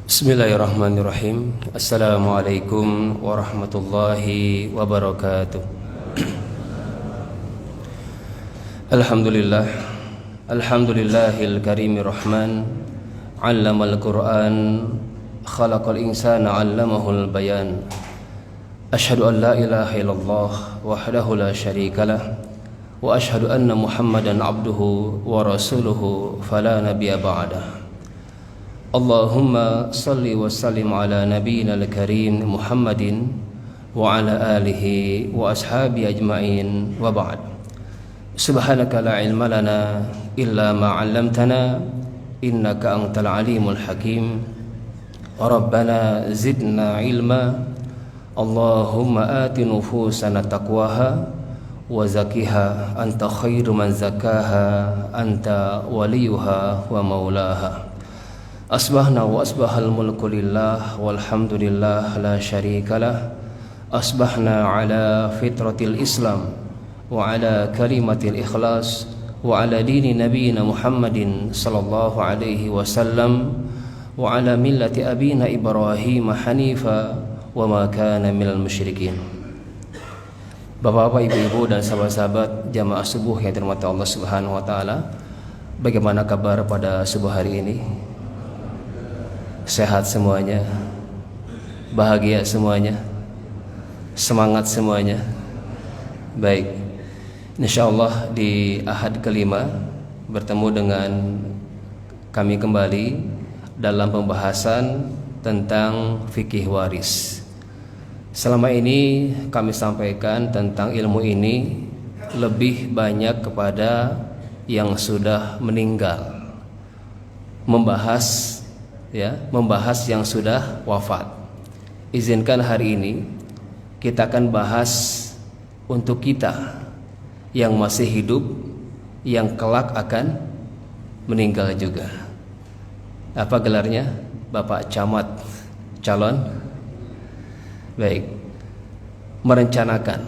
Bismillahirrahmanirrahim. Assalamualaikum warahmatullahi wabarakatuh. Alhamdulillah. Alhamdulillahil karimir rahman. 'Allamal Qur'an, khalaqal insana 'allamahul bayan. Asyhadu an la ilaha illallah wahdahu la syarikalah wa asyhadu anna Muhammadan 'abduhu wa rasuluhu fala nabiyya ba'dah. Allahumma salli wa sallim ala nabiyyina al-karim Muhammadin wa ala alihi wa ashabi ajma'in wa ba'd. Subhanaka la ilma lana illa ma 'allamtana innaka antal alimul hakim. Rabbana zidna ilma. Allahumma ati nufusana taqwaha wa zakiha anta khairu man zakaha anta waliyuha wa maulaha. Asbahna wa asbahal mulku lillah walhamdulillah la syarikalah. Asbahna ala fitratil Islam wa ala kalimatil ikhlas wa ala dini nabiyina Muhammadin sallallahu alaihi wasallam wa ala millati abina Ibrahim hanifa wa ma kana minal musyrikin. Bapak-bapak, ibu-ibu dan sahabat-sahabat jamaah subuh yang dirahmati Allah Subhanahu wa taala, bagaimana kabar pada subuh hari ini? Sehat semuanya, bahagia semuanya, semangat semuanya. Baik, insyaallah di ahad kelima bertemu dengan kami kembali dalam pembahasan tentang fikih waris. Selama ini kami sampaikan tentang ilmu ini lebih banyak kepada yang sudah meninggal, membahas yang sudah wafat. Izinkan hari ini kita akan bahas untuk kita yang masih hidup, yang kelak akan meninggal juga. Apa gelarnya? Bapak Camat calon. Baik. Merencanakan.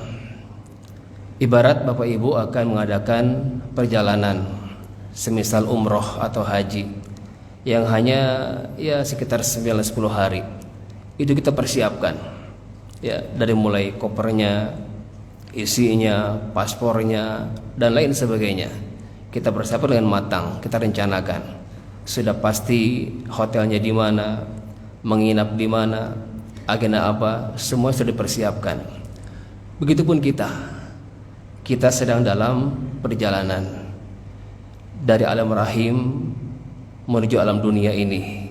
Ibarat Bapak Ibu akan mengadakan perjalanan semisal umroh atau haji yang hanya sekitar 9-10 hari. Itu kita persiapkan dari mulai kopernya, isinya, paspornya dan lain sebagainya. Kita persiapkan dengan matang, kita rencanakan. Sudah pasti hotelnya di mana, menginap di mana, agenda apa, semua sudah dipersiapkan. Begitupun kita sedang dalam perjalanan dari alam rahim menuju alam dunia ini.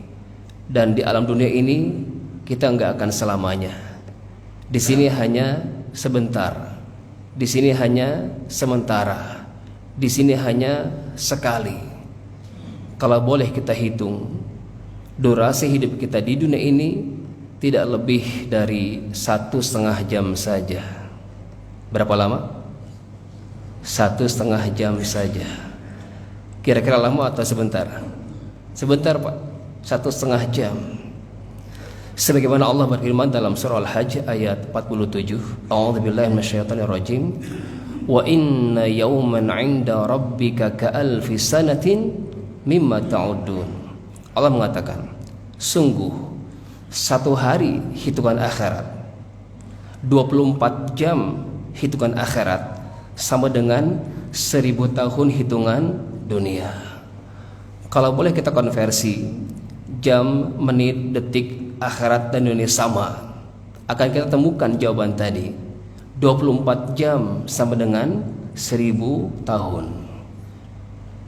Dan di alam dunia ini kita enggak akan selamanya. Di sini hanya sebentar. Di sini hanya sementara. Di sini hanya sekali. Kalau boleh kita hitung, durasi hidup kita di dunia ini tidak lebih dari 1,5 jam saja. Berapa lama? 1,5 jam saja. Kira-kira lama atau sebentar? Sebentar Pak, 1,5 jam. Sebagaimana Allah berfirman dalam surah Al-Hajj ayat 47, A'udzubillahi minasyaitonirrajim, wa inna yawman 'inda rabbika ka'alfi sanatin mimma ta'uddun. Allah mengatakan, sungguh satu hari hitungan akhirat, 24 jam hitungan akhirat sama dengan 1000 tahun hitungan dunia. Kalau boleh kita konversi jam, menit, detik, akhirat dan dunia sama, akan kita temukan jawaban tadi. 24 jam sama dengan 1000 tahun.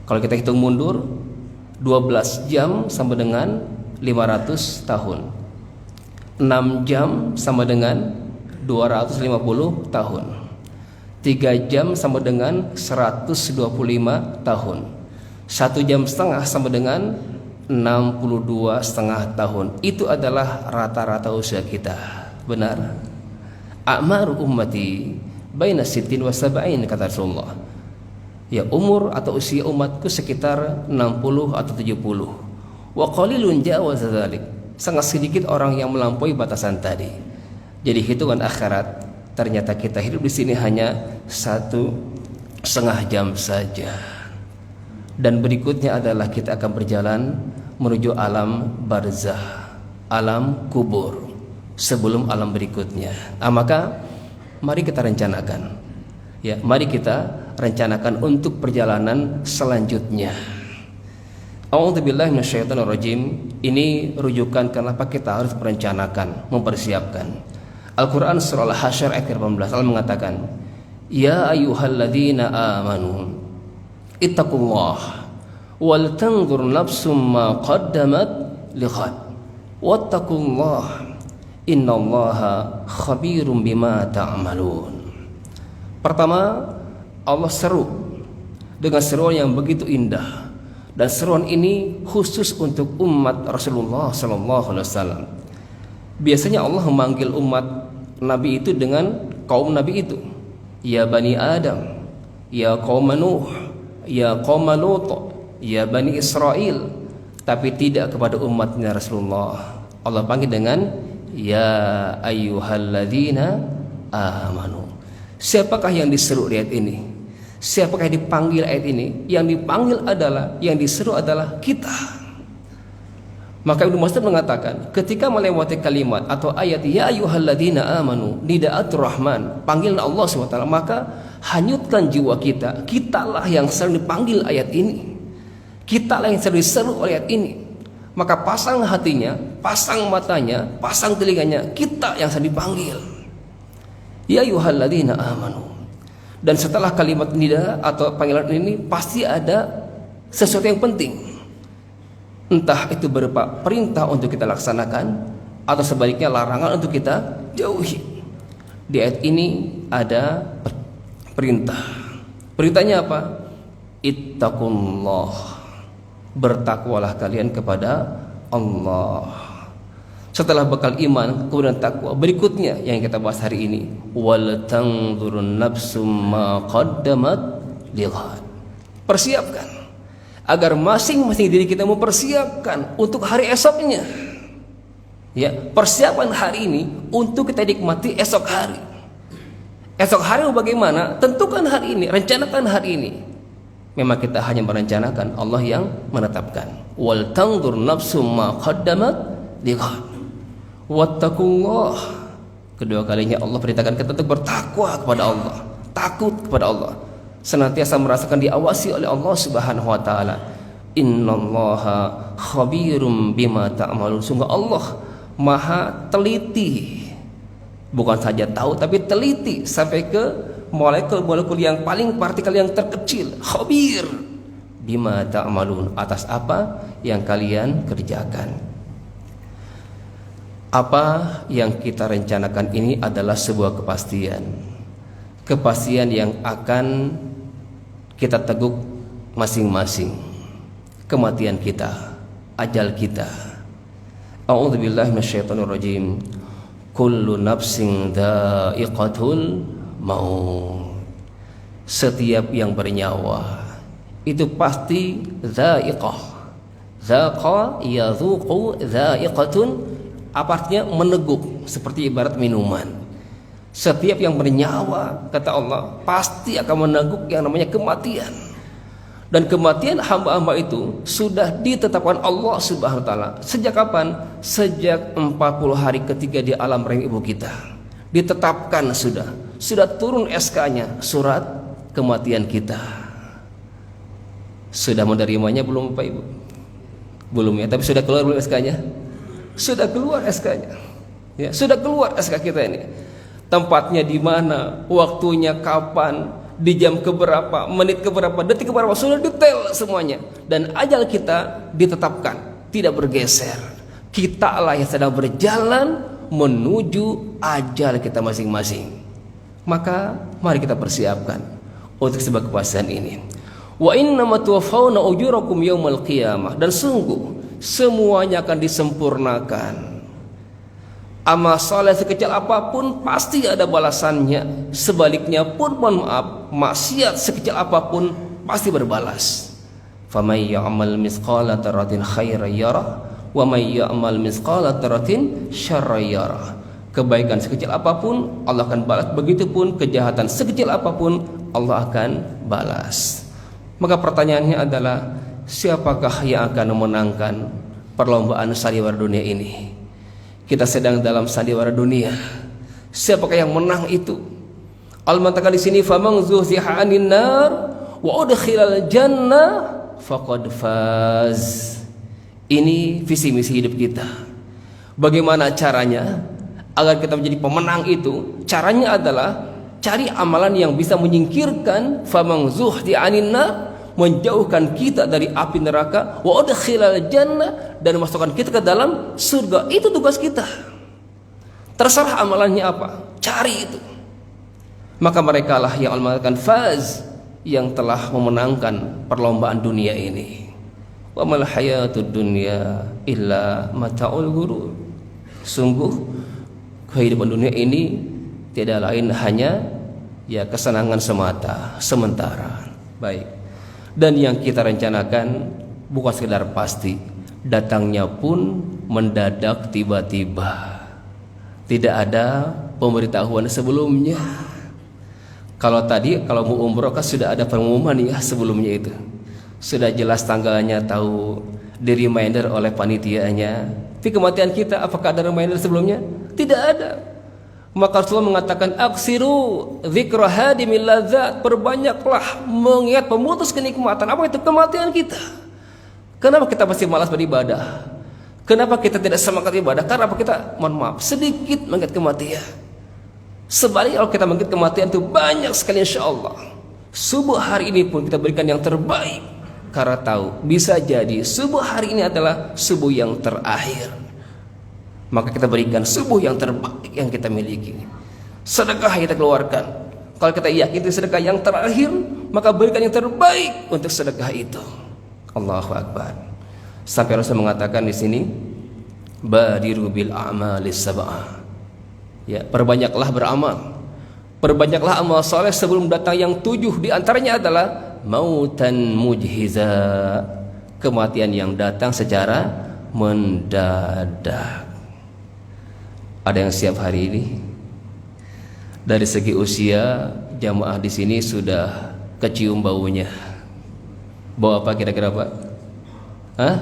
Kalau kita hitung mundur, 12 jam sama dengan 500 tahun. 6 jam sama dengan 250 tahun. 3 jam sama dengan 125 tahun. 1,5 jam sama dengan 62,5 tahun. Itu adalah rata-rata usia kita. Benar. A'maru ummati baina sittin wa sab'in, kata Rasulullah. Ya, umur atau usia umatku sekitar 60 atau 70. Wa qalilun jawaza dzalik. Sangat sedikit orang yang melampaui batasan tadi. Jadi hitungan akhirat, ternyata kita hidup di sini hanya 1,5 jam saja. Dan berikutnya adalah kita akan berjalan menuju alam barzah. alam kubur, sebelum alam berikutnya. Maka mari kita rencanakan. Ya, mari kita rencanakan untuk perjalanan selanjutnya. A'udzubillahi minasyaitonirrajim. Ini rujukan kenapa kita harus merencanakan, mempersiapkan. Al-Quran surah Al-Hasyr ayat 18 Allah mengatakan, Ya ayyuhalladzina amanu ittaqullah wal tanzur nafsum ma qaddamat lighad wattaqullah innallaha khabirum bima ta'malun. Pertama, Allah seru dengan seruan yang begitu indah, dan seruan ini khusus untuk umat Rasulullah SAW. Biasanya Allah memanggil umat Nabi itu dengan kaum Nabi itu, ya Bani Adam, ya kaum Nuh, ya kaum Lut, ya Bani Israel. Tapi tidak kepada umatnya Rasulullah. Allah panggil dengan ya ayyuhalladzina amanu. Siapakah yang diseru di ayat ini? Siapakah yang dipanggil ayat ini? Yang dipanggil adalah, yang diseru adalah kita. Maka Ibnu Mas'ud mengatakan, ketika melewati kalimat atau ayat ya ayyuhalladzina amanu, nidaatur rahman, panggilan Allah SWT, maka hanyutkan jiwa kita. Kitalah yang sering dipanggil ayat ini. Kitalah yang sering diseru ayat ini. Maka pasang hatinya, pasang matanya, pasang telinganya, kita yang sering dipanggil. Ya ayyuhalladzina amanu. Dan setelah kalimat nida atau panggilan ini pasti ada sesuatu yang penting. Entah itu berupa perintah untuk kita laksanakan atau sebaliknya larangan untuk kita jauhi. Di ayat ini ada perintah. Perintahnya apa? Ittaqullah. Bertakwalah kalian kepada Allah. Setelah bekal iman, kemudian takwa. Berikutnya yang kita bahas hari ini, wal tanzurun nafsum ma qaddamat lighad. Persiapkan agar masing-masing diri kita mempersiapkan untuk hari esoknya. Ya, persiapan hari ini untuk kita nikmati esok hari. Esok hari bagaimana? Tentukan hari ini, rencanakan hari ini. Memang kita hanya merencanakan, Allah yang menetapkan. Wal tanzur nafsum ma qaddamat lighad. Wattaqullah. Kedua kalinya Allah perintahkan kita untuk bertakwa kepada Allah, takut kepada Allah, senantiasa merasakan diawasi oleh Allah Subhanahu wa taala. Innallaha khabirum bima ta'malun. Sungguh Allah Maha teliti. Bukan saja tahu tapi teliti sampai ke molekul-molekul yang paling partikel yang terkecil. Khabir bima ta'malun, atas apa yang kalian kerjakan. Apa yang kita rencanakan ini adalah sebuah kepastian. Kepastian yang akan kita teguk masing-masing. Kematian kita, ajal kita. A'udzubillahi minasyaitonirrajim. Kullu nafsin dha'iqatul maut. Setiap yang bernyawa itu pasti dha'iqah. Dhaqa yadhuqu dha'iqatun. Apa artinya? Meneguk, seperti ibarat minuman. Setiap yang bernyawa, kata Allah, pasti akan meneguk yang namanya kematian. Dan kematian hamba-hamba itu sudah ditetapkan Allah Subhanahu wa taala. Sejak kapan? Sejak 40 hari ketika di alam rahim ibu kita. Ditetapkan sudah turun SK-nya, surat kematian kita. Sudah menerimanya belum Pak Ibu? Belum ya, tapi sudah keluar belum SK-nya? Sudah keluar SK-nya. Ya, sudah keluar SK kita ini. Tempatnya di mana, waktunya kapan, di jam keberapa, menit keberapa, detik keberapa, sudah detail semuanya. Dan ajal kita ditetapkan, tidak bergeser. Kita lah yang sedang berjalan menuju ajal kita masing-masing. Maka mari kita persiapkan untuk sebuah kepastian ini. Wa innama tuwaffawna ujurakum yaumal qiyamah. Dan sungguh semuanya akan disempurnakan. Amal saleh sekecil apapun pasti ada balasannya. Sebaliknya pun mohon maaf, maksiat sekecil apapun pasti berbalas. Faman ya'mal mithqala dzarratin khairan yarah wa may ya'mal mithqala dzarratin syarran yarah. Kebaikan sekecil apapun Allah akan balas, begitupun kejahatan sekecil apapun Allah akan balas. Maka pertanyaannya adalah, siapakah yang akan memenangkan perlombaan sandiwara dunia ini? kita sedang dalam sandiwara dunia. Siapakah yang menang itu? Allah mengatakan di sini, "Faman zuhziha 'anil nar wa udkhilal jannah faqad faz." Ini visi misi hidup kita. Bagaimana caranya agar kita menjadi pemenang itu? Caranya adalah cari amalan yang bisa menyingkirkan faman zuhziha 'anil nar, menjauhkan kita dari api neraka, wa udkhilal jannah, dan masukkan kita ke dalam surga. Itu tugas kita. Terserah amalannya apa, cari itu. Maka mereka lah yang Allah mengatakan faz, yang telah memenangkan perlombaan dunia ini. Wa mal hayatud dunya illa mata'ul ghurur. Sungguh kehidupan dunia ini tidak lain hanya ya kesenangan semata, sementara. Baik. Dan yang kita rencanakan bukan sekedar pasti, datangnya pun mendadak tiba-tiba. Tidak ada pemberitahuan sebelumnya. Kalau mau umroh kan sudah ada pengumuman ya sebelumnya itu. Sudah jelas tanggalnya, tahu, di reminder oleh panitianya. Tapi kematian kita apakah ada reminder sebelumnya? Tidak ada. Maka Rasulullah mengatakan, aksiru dzikra hadimil ladzat, perbanyaklah mengingat pemutus kenikmatan. Apa itu? Kematian kita. Kenapa kita masih malas beribadah? Kenapa kita tidak semangat ibadah? Karena apa? Kita, mohon maaf, sedikit mengingat kematian. Sebaliknya kalau kita mengingat kematian itu banyak sekali, insyaallah. Subuh hari ini pun kita berikan yang terbaik, karena tahu bisa jadi subuh hari ini adalah subuh yang terakhir. Maka kita berikan subuh yang terbaik yang kita miliki. Sedekah yang kita keluarkan, kalau kita yakin itu sedekah yang terakhir, maka berikan yang terbaik untuk sedekah itu. Allahu Akbar. Sampai Rasul mengatakan di sini, badiru bil a'malis sab'ah. Ya, perbanyaklah beramal. Perbanyaklah amal soleh sebelum datang yang 7. Di antaranya adalah mautan mujhiza, kematian yang datang secara mendadak. Ada yang siap hari ini? Dari segi usia, jamaah di sini sudah kecium baunya. Bau apa kira-kira Pak? Hah?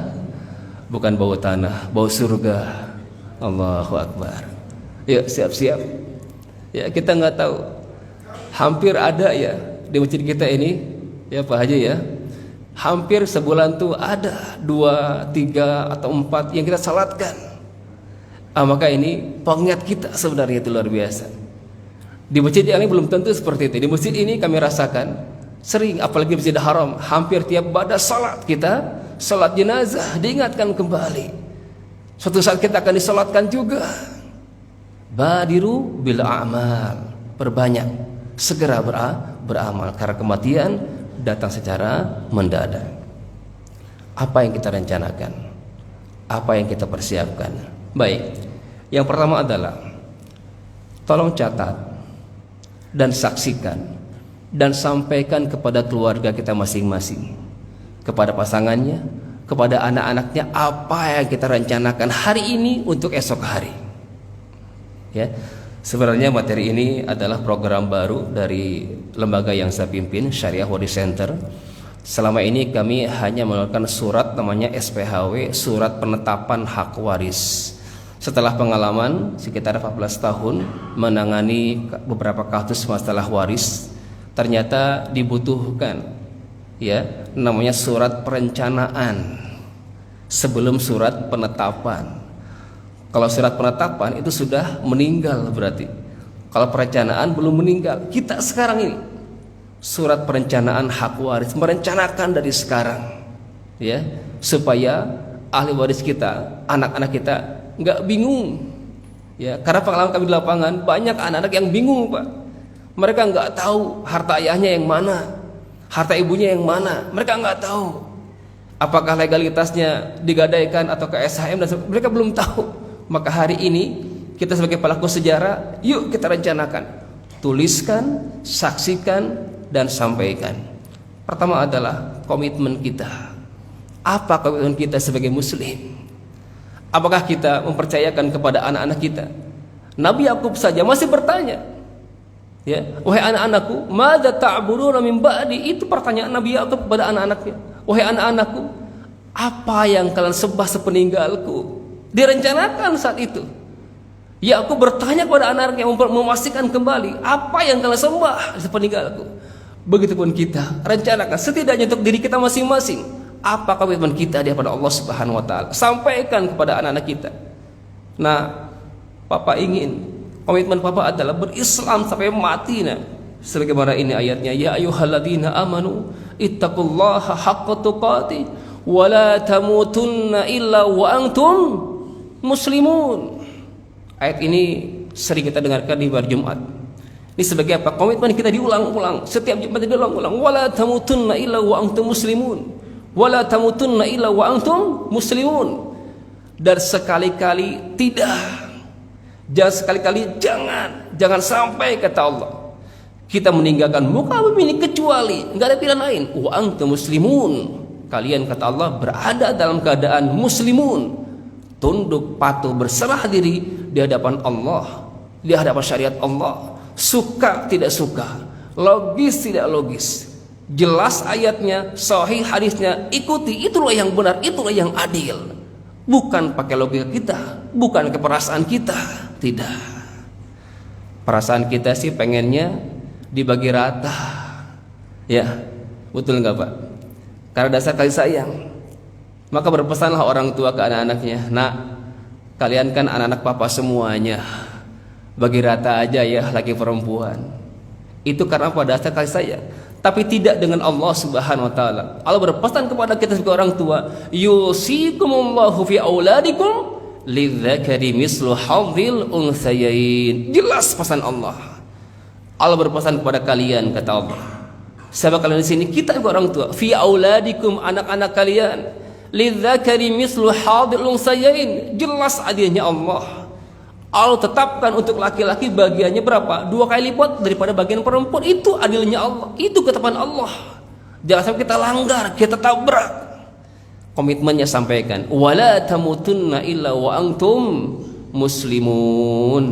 Bukan bau tanah, bau surga. Allahu Akbar. Yuk siap-siap. Ya kita nggak tahu. Hampir ada ya di masjid kita ini, ya Pak Haji ya. Hampir sebulan tuh ada 2, 3 atau 4 yang kita salatkan. Maka ini pengingat kita sebenarnya itu luar biasa. Di masjid yang ini belum tentu seperti itu. Di masjid ini kami rasakan sering, apalagi Masjid Haram, hampir tiap pada salat kita, salat jenazah diingatkan kembali. Suatu saat kita akan disalatkan juga. Badiru bil a'mal, perbanyak, segera beramal, karena kematian datang secara mendadak. Apa yang kita rencanakan? Apa yang kita persiapkan? Baik, yang pertama adalah tolong catat dan saksikan dan sampaikan kepada keluarga kita masing-masing, kepada pasangannya, kepada anak-anaknya, apa yang kita rencanakan hari ini untuk esok hari. Ya, sebenarnya materi ini adalah program baru dari lembaga yang saya pimpin, Syariah Waris Center. Selama ini kami hanya mengeluarkan surat namanya SPHW, Surat Penetapan Hak Waris. Setelah pengalaman sekitar 14 tahun menangani beberapa kasus masalah waris, ternyata dibutuhkan ya namanya surat perencanaan sebelum surat penetapan. Kalau surat penetapan itu sudah meninggal berarti. Kalau perencanaan belum meninggal. Kita sekarang ini surat perencanaan hak waris, merencanakan dari sekarang ya, supaya ahli waris kita, anak-anak kita nggak bingung ya, karena pengalaman kami di lapangan banyak anak-anak yang bingung Pak. Mereka nggak tahu harta ayahnya yang mana, harta ibunya yang mana, mereka nggak tahu apakah legalitasnya digadaikan atau ke SHM, dan mereka belum tahu. Maka hari ini kita sebagai pelaku sejarah, yuk kita rencanakan, tuliskan, saksikan, dan sampaikan. Pertama adalah komitmen kita. Apa komitmen kita sebagai muslim? Apakah kita mempercayakan kepada anak-anak kita? Nabi Yakub saja masih bertanya, ya, wahai anak-anakku, madza ta'buduna min ba'di? Itu pertanyaan Nabi Yakub kepada anak-anaknya. Wahai anak-anakku, apa yang kalian sembah sepeninggalku? Direncanakan saat itu. Yakub bertanya kepada anaknya memastikan kembali apa yang kalian sembah sepeninggalku. Begitupun kita rencanakan setidaknya untuk diri kita masing-masing apa komitmen kita di hadapan Allah Subhanahu wa taala. Sampaikan kepada anak-anak kita. Nah, Papa ingin komitmen Papa adalah berislam sampai mati. Nah, sebagaimana ini ayatnya, ya ayyuhalladzina amanu ittaqullaha haqqa tuqatih wa la tamutunna illa wa antum muslimun. Ayat ini sering kita dengarkan di bar Jumat. Ini sebagai apa? Komitmen kita diulang-ulang. Setiap Jumat diulang-ulang. Wala tamutunna illa wa antum muslimun. Wala tamutunna illa wa antum muslimun. Dan sekali-kali tidak. Jangan sekali-kali jangan sampai kata Allah kita meninggalkan muka bumi ini kecuali enggak ada pilihan lain. Wa antum muslimun. Kalian kata Allah berada dalam keadaan muslimun. Tunduk, patuh, berserah diri di hadapan Allah, di hadapan syariat Allah. Suka tidak suka, logis tidak logis, jelas ayatnya, sahih hadisnya, ikuti. Itulah yang benar, itulah yang adil. Bukan pakai logika kita, bukan keperasaan kita. Tidak. Perasaan kita sih pengennya dibagi rata. Ya, betul nggak Pak? Karena dasar kasih sayang. Maka berpesanlah orang tua ke anak-anaknya, nak, kalian kan anak-anak Papa semuanya, bagi rata aja ya laki perempuan. Itu karena pada dasar kasih sayang. Tapi tidak dengan Allah Subhanahu wa taala. Allah berpesan kepada kita sebagai orang tua, yusikumullahu fi auladikum lidzakari mislu hadzil untsayain. Jelas pesan Allah. Allah berpesan kepada kalian kata Allah. Siapa kalian di sini? Kita sebagai orang tua. Fi auladikum, anak-anak kalian. Lidzakari mislu hadzil untsayain. Jelas adilnya Allah. Allah tetapkan untuk laki-laki bagiannya berapa? 2 kali lipat daripada bagian perempuan. Itu adilnya Allah. Itu ketetapan Allah. Jangan sampai kita langgar, kita tabrak. Komitmennya sampaikan. Wala tamutunna illa wa antum muslimun.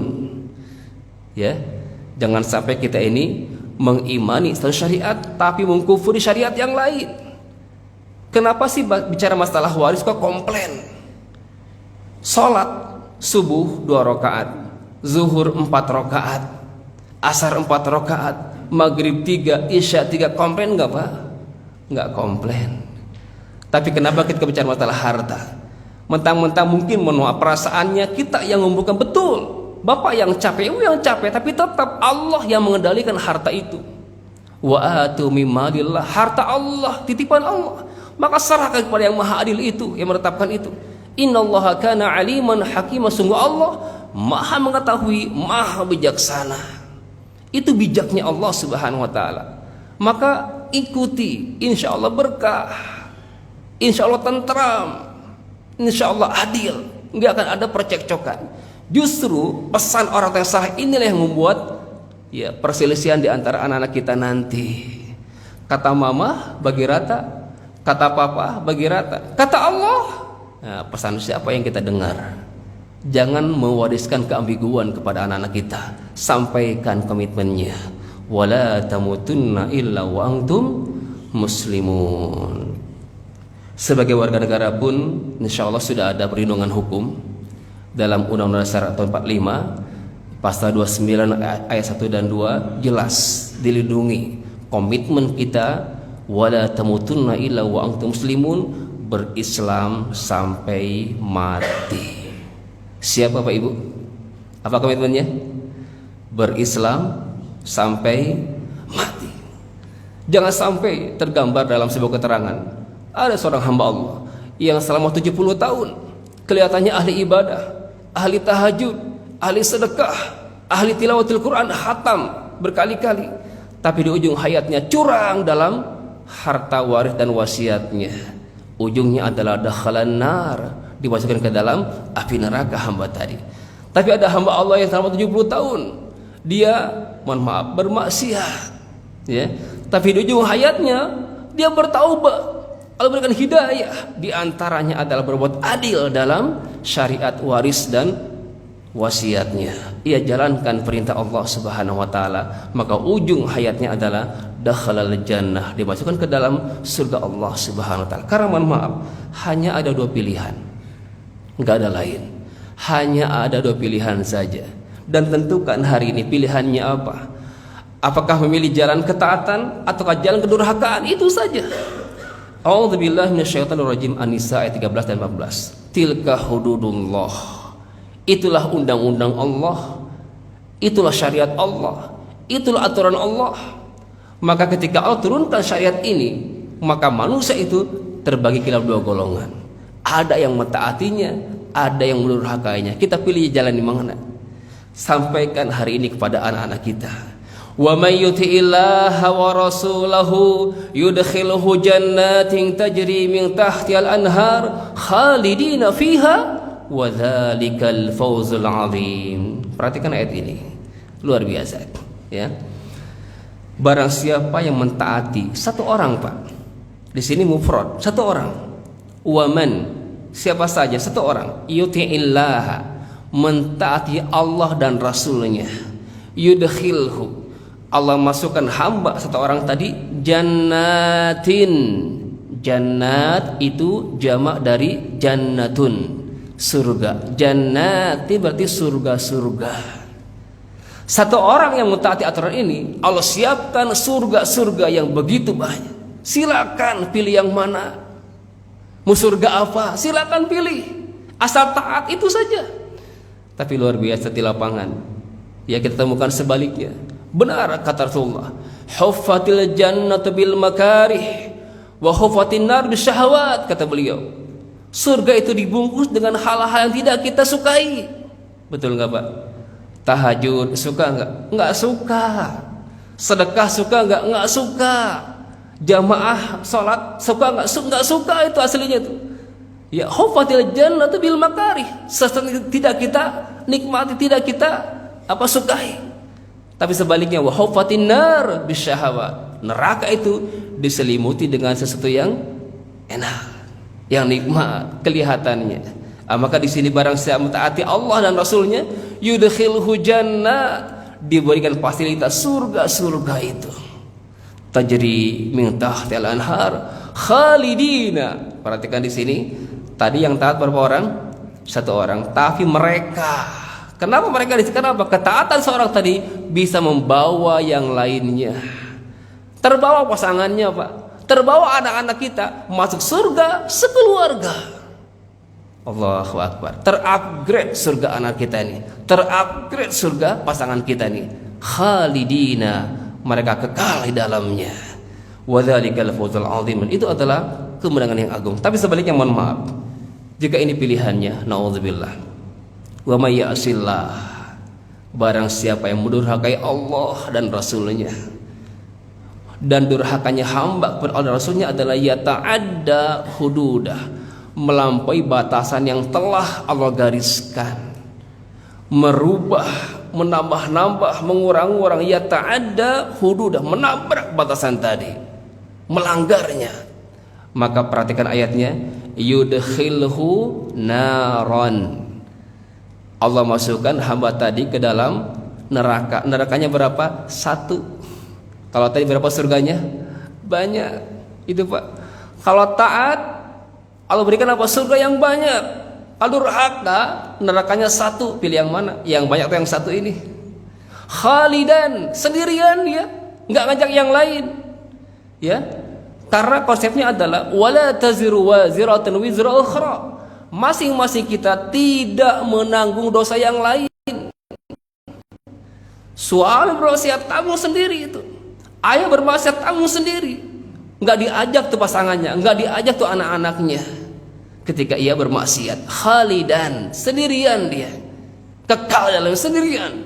Ya, jangan sampai kita ini mengimani satu syariat tapi mengkufuri syariat yang lain. Kenapa sih bicara masalah waris kok komplain? Salat subuh 2 rakaat, zuhur 4 rakaat, asar 4 rakaat, maghrib 3, isya 3. Komplain nggak Pak? Nggak komplain. Tapi kenapa kita bicara masalah harta? Mentang-mentang mungkin menolak perasaannya kita yang mengumpulkan. Betul, Bapak yang capek, Ibu yang capek, tapi tetap Allah yang mengendalikan harta itu. Wa atu mimmalillah, harta Allah, titipan Allah. Maka serahkan kepada yang maha adil itu, yang menetapkan itu. Innallaha kana aliman hakimah. Sungguh Allah maha mengetahui, maha bijaksana. Itu bijaknya Allah Subhanahu wa taala. Maka ikuti, insya Allah berkah, insya Allah tentram, insya Allah adil. Enggak akan ada percekcokan. Justru pesan orang yang sah inilah yang membuat ya perselisihan di antara anak-anak kita nanti. Kata mama bagi rata, kata papa bagi rata, kata Allah. Nah, pesan siapa yang kita dengar? Jangan mewariskan keambiguan kepada anak-anak kita. Sampaikan komitmennya. Wala tamutunna illa wa antum muslimun. Sebagai warga negara pun insyaallah sudah ada perlindungan hukum dalam Undang-Undang Dasar tahun 45 pasal 29 ayat 1 dan 2 jelas dilindungi komitmen kita. Wala tamutunna illa wa antum muslimun, berislam sampai mati. Siapa Pak Ibu? Apa komitmennya? Berislam sampai mati. Jangan sampai tergambar dalam sebuah keterangan ada seorang hamba Allah yang selama 70 tahun kelihatannya ahli ibadah, ahli tahajud, ahli sedekah, ahli tilawatil Quran, khatam berkali-kali, tapi di ujung hayatnya curang dalam harta waris dan wasiatnya. Ujungnya adalah dakhalan nar, dimasukkan ke dalam api neraka hamba tadi. Tapi ada hamba Allah yang selama 70 tahun dia mohon maaf bermaksiat, ya. Tapi di ujung hayatnya dia bertaubat. Allah berikan hidayah. Di antaranya adalah berbuat adil dalam syariat waris dan wasiatnya. Ia jalankan perintah Allah Subhanahu wa taala, maka ujung hayatnya adalah dakhalal jannah, dimasukkan ke dalam surga Allah Subhanahu wa taala. Karena mohon maaf, hanya ada 2 pilihan. Enggak ada lain. Hanya ada dua pilihan saja. Dan tentukan hari ini pilihannya apa. Apakah memilih jalan ketaatan ataukah jalan kedurhakaan? Itu saja. A'udzubillahi minasyaitonirrajim. An-Nisa ayat 13 dan 14. Tilka hududullah. Itulah undang-undang Allah. Itulah syariat Allah. Itulah aturan Allah. Maka ketika Allah turunkan syariat ini, maka manusia itu terbagi ke dalam dua golongan. Ada yang mentaatinya, ada yang mendurhakainya. Kita pilih jalan di mana. Sampaikan hari ini kepada anak-anak kita. Wa may yuti'illaha wa rasulahu yudkhilhu jannatin tajri min tahtihal anhar khalidina fiha wa dzalikal fawzul 'adzim. Perhatikan ayat ini. Luar biasa, ya. Barang siapa yang mentaati satu orang, Pak. Di sini mufrad, satu orang. Wa man, siapa saja satu orang. Yuti'illaha, mentaati Allah dan Rasulnya. Yudkhilhu, Allah masukkan hamba satu orang tadi jannatin. Jannat itu jamak dari jannatun, surga. Jannati berarti surga-surga. Satu orang yang mentaati aturan ini, Allah siapkan surga-surga yang begitu banyak. Silakan pilih yang mana. Mau surga apa? Silakan pilih. Asal taat itu saja. Tapi luar biasa di lapangan, ya kita temukan sebaliknya. Benar kata Rasulullah, huffatil jannatu bil makarih wa huffatin nar bisyahawat, kata beliau. Surga itu dibungkus dengan hal-hal yang tidak kita sukai. Betul enggak, Pak? Tahajud suka enggak? Enggak suka. Sedekah suka enggak? Enggak suka. Jamaah salat suka enggak? Enggak suka, itu aslinya itu. Ya, huffatil jannatu bil makarih. Tidak kita nikmati, tidak kita sukai. Tapi sebaliknya, wa huffatin nar bisyahawat. Neraka itu diselimuti dengan sesuatu yang enak, yang nikmat kelihatannya. Maka di sini barang siapa mentaati Allah dan Rasulnya, yudkhilhu jannat, diberikan fasilitas surga-surga itu. Tajri min tahtil anhar khalidina. Perhatikan di sini, tadi yang taat berapa orang? Satu orang. Tapi mereka, kenapa mereka di sini? Kenapa? Ketaatan seorang tadi bisa membawa yang lainnya. Terbawa pasangannya, Pak. Terbawa anak-anak kita masuk surga sekeluarga. Allahu Akbar. Terupgrade surga anak kita ini. Terupgrade surga pasangan kita ini. Khalidina, mereka kekal di dalamnya. Wa dzalikal fawzul 'adzim. Itu adalah kemenangan yang agung. Tapi sebaliknya, mohon maaf, jika ini pilihannya, naudzubillah. Wa may ya'sillah, barang siapa yang mendurhakai Allah dan Rasulnya, dan durhakanya hamba kepada Allah dan Rasulnya adalah yata'adda hududah, melampaui batasan yang telah Allah gariskan, merubah, menambah-nambah, mengurang-urang. Yata'adda hududah, menabrak batasan tadi, melanggarnya. Maka perhatikan ayatnya, yudkhilhu naron, Allah masukkan hamba tadi ke dalam neraka. Nerakanya berapa? Satu. Kalau tadi berapa surganya? Banyak. Itu, Pak. Kalau taat, Allah berikan apa? Surga yang banyak. Kalau durhaka, nerakanya satu. Pilih yang mana? Yang banyak atau yang satu ini? Khalidan, sendirian dia, nggak ngajak yang lain. Ya. Karena konsepnya adalah wala taziru waziratun wizra ukhra. Masing-masing kita tidak menanggung dosa yang lain. Suami bermaksiat tanggung sendiri itu. Ayah bermaksiat tanggung sendiri. Enggak diajak tuh pasangannya, enggak diajak tuh anak-anaknya. Ketika ia bermaksiat, khalidan, sendirian dia. Kekal dalam sendirian.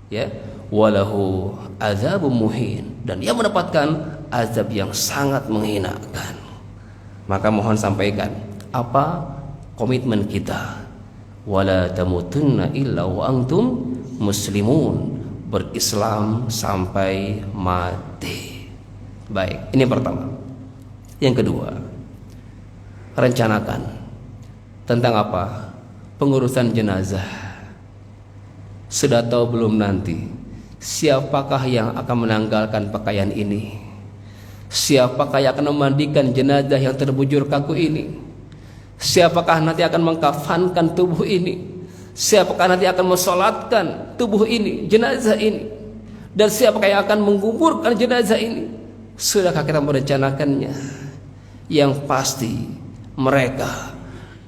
Ya, walahu azabun muhin, dan ia mendapatkan azab yang sangat menghinakan. Maka mohon sampaikan, apa komitmen kita? Wala tamutunna illa wa antum muslimun, berislam sampai mati. Baik, ini yang pertama. Yang kedua, rencanakan tentang apa? Pengurusan jenazah. Sudah tahu belum nanti siapakah yang akan menanggalkan pakaian ini? Siapakah yang akan memandikan jenazah yang terbujur kaku ini? Siapakah nanti akan mengkafankan tubuh ini? Siapakah nanti akan mensolatkan tubuh ini, jenazah ini, dan siapakah yang akan menguburkan jenazah ini? Sudahkah kita merencanakannya? Yang pasti mereka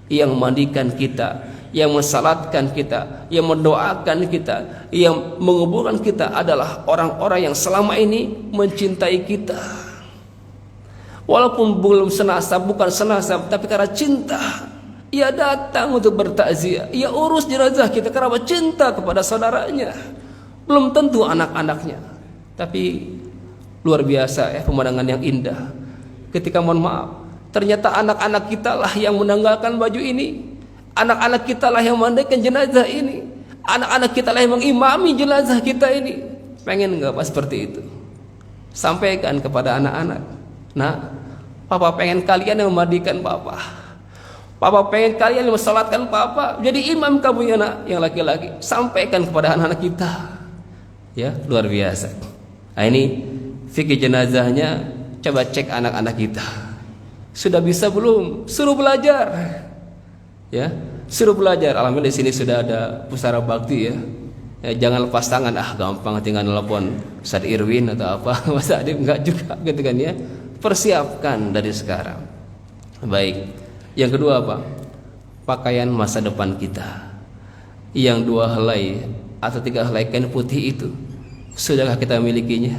yang memandikan kita, yang mensalatkan kita, yang mendoakan kita, yang menguburkan kita adalah orang-orang yang selama ini mencintai kita. Walaupun belum senasab, bukan senasab, tapi karena cinta, ia datang untuk bertakziah, ia urus jenazah kita karena cinta kepada saudaranya. Belum tentu anak-anaknya, tapi luar biasa ya pemandangan yang indah. Ketika mohon maaf, ternyata anak-anak kita lah yang menanggalkan baju ini, anak-anak kita lah yang memandikan jenazah ini, anak-anak kita lah yang mengimami jenazah kita ini. Pengen nggak Pak seperti itu? Sampaikan kepada anak-anak, nah, Papa pengen kalian yang memandikan Papa. Papa pengen kalian yang mensalatkan Papa. Jadi imam kamu ya nak, yang laki-laki. Sampaikan kepada anak-anak kita. Ya, luar biasa. Nah ini fikih jenazahnya, coba cek anak-anak kita. Sudah bisa belum? Suruh belajar. Ya, suruh belajar. Alhamdulillah di sini sudah ada pusara bakti ya. Jangan lepas tangan, gampang tinggal telepon Ustaz Irwin atau apa. Masa Adib enggak juga gitu kan ya. Persiapkan dari sekarang. Baik. Yang kedua apa? Pakaian masa depan kita. Yang 2 helai atau 3 helai kain putih itu, sudahkah kita milikinya?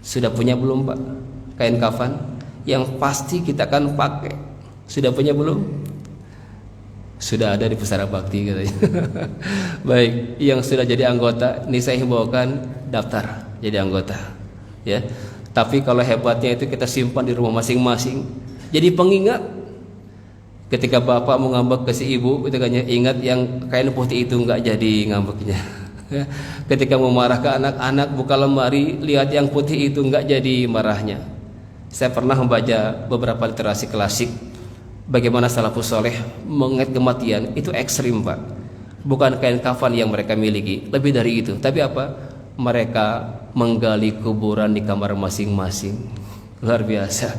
Sudah punya belum Pak? Kain kafan yang pasti kita akan pakai. Sudah punya belum? Sudah ada di pusara bakti katanya. Baik, yang sudah jadi anggota, ini saya himbaukan daftar jadi anggota. Ya. Tapi kalau hebatnya itu kita simpan di rumah masing-masing. Jadi pengingat ketika bapak mau ngambek ke si ibu, itu kan ingat yang kain putih itu enggak jadi ngambeknya. Ketika mau marah ke anak-anak, buka lemari, lihat yang putih itu enggak jadi marahnya. Saya pernah membaca beberapa literasi klasik bagaimana salafus soleh mengingat kematian itu ekstrim Pak. Bukan kain kafan yang mereka miliki, lebih dari itu. Tapi apa? Mereka menggali kuburan di kamar masing-masing. Luar biasa.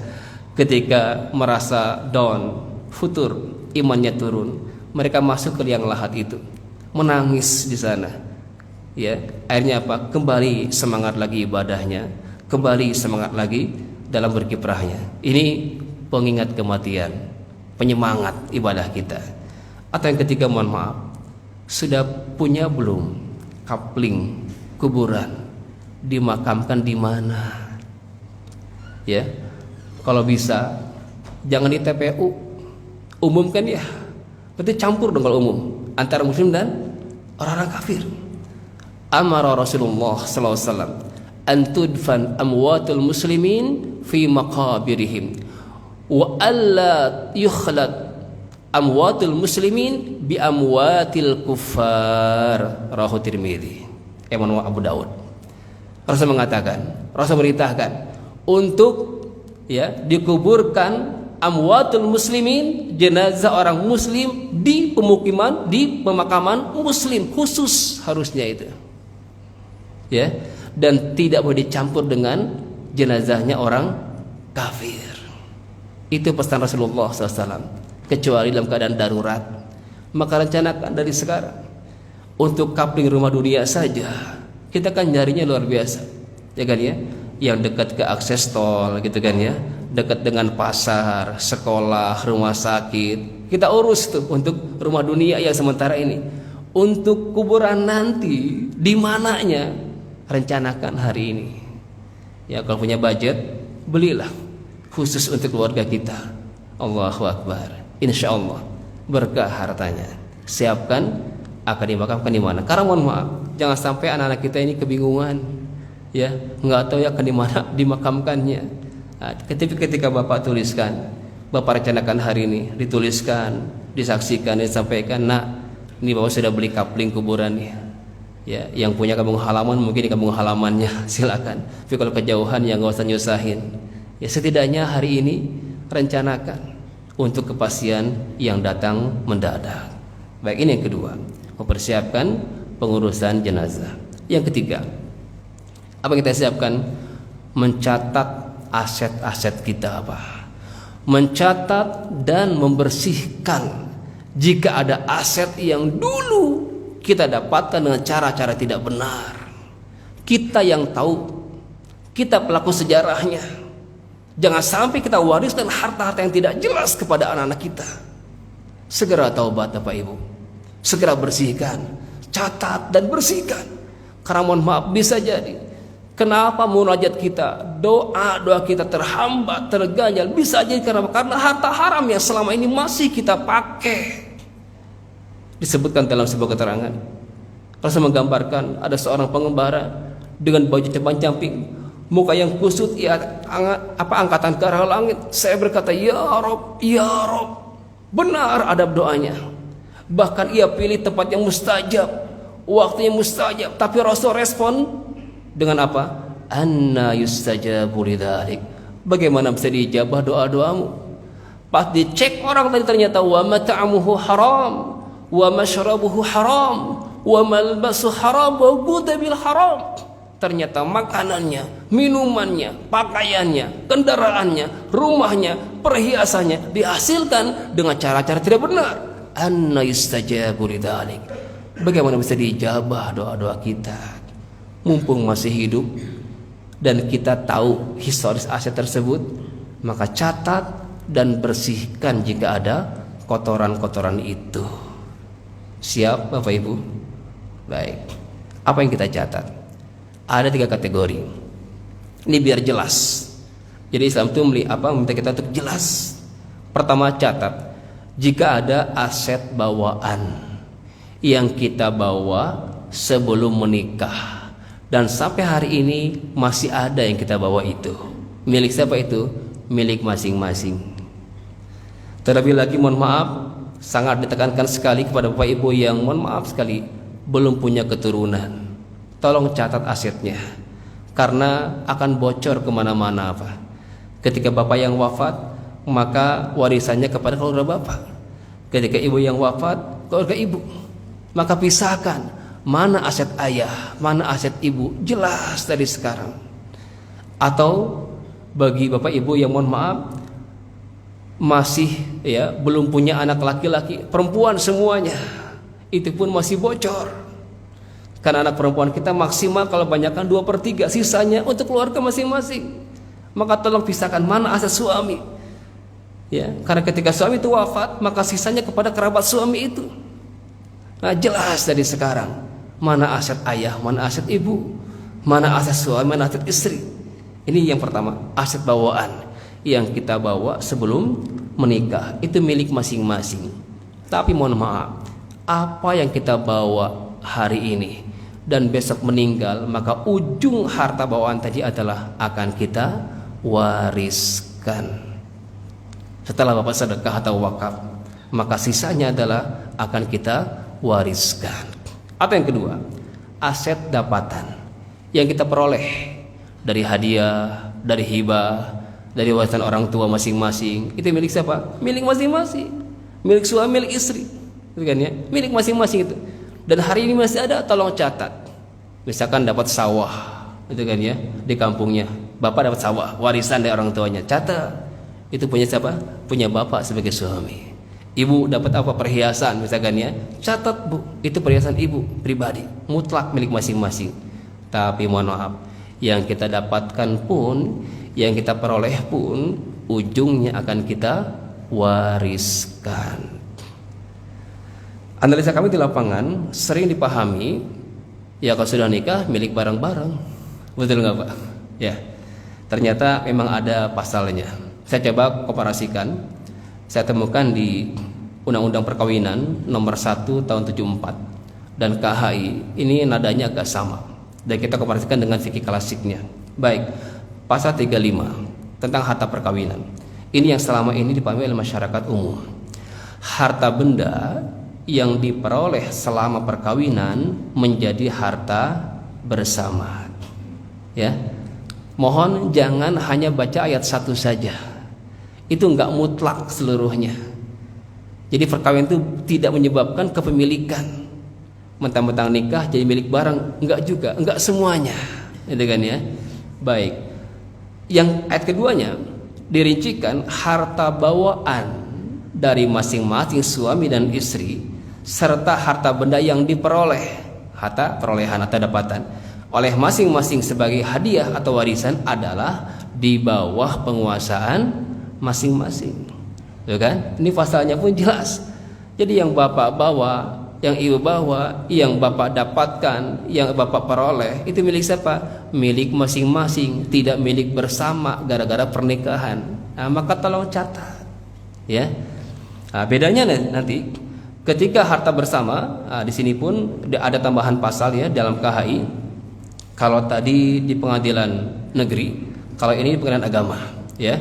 Ketika merasa down, futur, imannya turun, mereka masuk ke liang lahat itu, menangis di sana. Ya, akhirnya apa? Kembali semangat lagi ibadahnya, kembali semangat lagi dalam berkiprahnya. Ini pengingat kematian, penyemangat ibadah kita. Atau yang ketiga, mohon maaf, sudah punya belum kapling kuburan? Dimakamkan di mana? Ya, kalau bisa jangan di TPU, umumkan ya. Berarti campur dong kalau umum antara muslim dan orang-orang kafir. Amara Rasulullah sallallahu alaihi wasallam an tudfan amwatul muslimin fi maqabirihim wa alla yukhlad amwatul muslimin bi amwatil kuffar. Rawahu Tirmidzi, Imam Abu Daud. Rasul mengatakan, Rasul memerintahkan untuk ya dikuburkan amwatul muslimin, jenazah orang muslim di pemukiman, di pemakaman muslim khusus harusnya itu. Ya, dan tidak boleh dicampur dengan jenazahnya orang kafir. Itu pesan Rasulullah SAW. Kecuali dalam keadaan darurat, maka rencanakan dari sekarang. Untuk kapling rumah dunia saja kita kan nyarinya luar biasa, ya kan ya, yang dekat ke akses tol gitu kan ya, dekat dengan pasar, sekolah, rumah sakit, kita urus tuh untuk rumah dunia yang sementara ini. Untuk kuburan nanti di mananya, rencanakan hari ini. Ya kalau punya budget, belilah khusus untuk keluarga kita. Allahu Akbar. Insya Allah berkah hartanya. Siapkan akan dimakamkan di mana. Karena mohon maaf, jangan sampai anak-anak kita ini kebingungan, ya, nggak tahu ya akan di mana dimakamkannya. Nah, ketika Bapak tuliskan, Bapak rencanakan hari ini, dituliskan, disaksikan, disampaikan, nak, ini Bapak sudah beli kapling kuburan nih. Ya, yang punya kampung halaman mungkin di kampung halamannya, silakan. Tapi kalau kejauhan ya nggak usah nyusahin. Ya setidaknya hari ini rencanakan untuk kepastian yang datang mendadak. Baik, ini yang kedua, mempersiapkan pengurusan jenazah. Yang ketiga, apa yang kita siapkan? Mencatat aset-aset kita apa? Mencatat dan membersihkan jika ada aset yang dulu kita dapatkan dengan cara-cara tidak benar. Kita yang tahu, kita pelaku sejarahnya. Jangan sampai kita wariskan harta-harta yang tidak jelas kepada anak-anak kita. Segera taubat Bapak Ibu, segera bersihkan, catat dan bersihkan. Karena mohon maaf, bisa jadi kenapa munajat kita, doa-doa kita terhambat, terganjal, bisa jadi karena harta haram yang selama ini masih kita pakai. Disebutkan dalam sebuah keterangan, Rasul menggambarkan ada seorang pengembara dengan baju terbang-camping, muka yang kusut, angkatan ke arah langit. Saya berkata, ya Rob, ya Rob. Benar adab doanya. Bahkan ia pilih tempat yang mustajab, waktunya mustajab. Tapi Rasul respon dengan apa? Anna yustajabu lidzalik. Bagaimana bisa diijabah doa-doamu? Pas dicek orang tadi ternyata wa mat'amuhu haram, wa mashrabuhu haram, wa malbasu haram, wa ghudhabil haram. Ternyata makanannya, minumannya, pakaiannya, kendaraannya, rumahnya, perhiasannya dihasilkan dengan cara-cara tidak benar. Anna yustajabu lidzalik. Bagaimana bisa diijabah doa-doa kita? Mumpung masih hidup dan kita tahu historis aset tersebut, maka catat dan bersihkan jika ada kotoran-kotoran itu. Siap Bapak Ibu? Baik. Apa yang kita catat? Ada 3 kategori. Ini biar jelas. Jadi Islam itu meminta kita untuk jelas. Pertama, catat jika ada aset bawaan yang kita bawa sebelum menikah dan sampai hari ini masih ada yang kita bawa itu. Milik siapa itu? Milik masing-masing. Terlebih lagi mohon maaf, sangat ditekankan sekali kepada Bapak Ibu yang mohon maaf sekali belum punya keturunan. Tolong catat asetnya, karena akan bocor kemana-mana apa. Ketika bapak yang wafat, maka warisannya kepada keluarga bapak. Ketika ibu yang wafat, keluarga ibu. Maka pisahkan mana aset ayah, mana aset ibu, jelas dari sekarang. Atau bagi bapak ibu yang mohon maaf masih belum punya anak laki-laki, perempuan semuanya, itu pun masih bocor. Karena anak perempuan kita maksimal kalau banyakkan 2/3, sisanya untuk keluarga masing-masing. Maka tolong pisahkan mana aset suami. Karena ketika suami itu wafat, maka sisanya kepada kerabat suami itu. Nah, jelas dari sekarang mana aset ayah, mana aset ibu, mana aset suami, mana aset istri. Ini yang pertama, aset bawaan yang kita bawa sebelum menikah, itu milik masing-masing. Tapi mohon maaf, apa yang kita bawa hari ini dan besok meninggal, maka ujung harta bawaan tadi adalah akan kita wariskan. Setelah bapak sedekah atau wakaf, maka sisanya adalah akan kita wariskan. Atau yang kedua, aset dapatan yang kita peroleh dari hadiah, dari hibah, dari warisan orang tua masing-masing. Itu milik siapa? Milik masing-masing. Milik suami, milik istri. Itu kan ya? Milik masing-masing itu. Dan hari ini masih ada, tolong catat. Misalkan dapat sawah, itu kan ya, di kampungnya. Bapak dapat sawah, warisan dari orang tuanya. Catat. Itu punya siapa? Punya bapak sebagai suami. Ibu dapat apa? Perhiasan misalkan ya. Catat Bu, itu perhiasan ibu pribadi, mutlak milik masing-masing. Tapi mohon maaf, yang kita dapatkan pun, yang kita peroleh pun, ujungnya akan kita wariskan. Analisa kami di lapangan sering dipahami, ya kalau sudah nikah milik bareng-bareng. Betul nggak Pak? Ya, ternyata memang ada pasalnya. Saya coba komparasikan. Saya temukan di Undang-Undang Perkawinan nomor 1 tahun 74 dan KHI. Ini nadanya agak sama. Dan kita komparasikan dengan fikih klasiknya. Baik, pasal 35 tentang harta perkawinan. Ini yang selama ini dipahami oleh masyarakat umum. Harta benda yang diperoleh selama perkawinan menjadi harta bersama. Ya, mohon jangan hanya baca ayat 1 saja. Itu enggak mutlak seluruhnya. Jadi perkawinan itu tidak menyebabkan kepemilikan. Mentang-mentang nikah jadi milik bareng, enggak juga, enggak semuanya. Gitu kan ya. Baik. Yang ayat keduanya dirincikan harta bawaan dari masing-masing suami dan istri serta harta benda yang diperoleh, harta perolehan atau dapatan oleh masing-masing sebagai hadiah atau warisan adalah di bawah penguasaan masing-masing. Tuh kan? Ini pasalnya pun jelas. Jadi yang bapak bawa, yang ibu bawa, yang bapak dapatkan, yang bapak peroleh, itu milik siapa? Milik masing-masing, tidak milik bersama gara-gara pernikahan. Nah, maka tolong catat, ya. Nah, bedanya nanti ketika harta bersama, di sini pun ada tambahan pasal ya dalam KHI. Kalau tadi di pengadilan negeri, kalau ini di pengadilan agama, ya.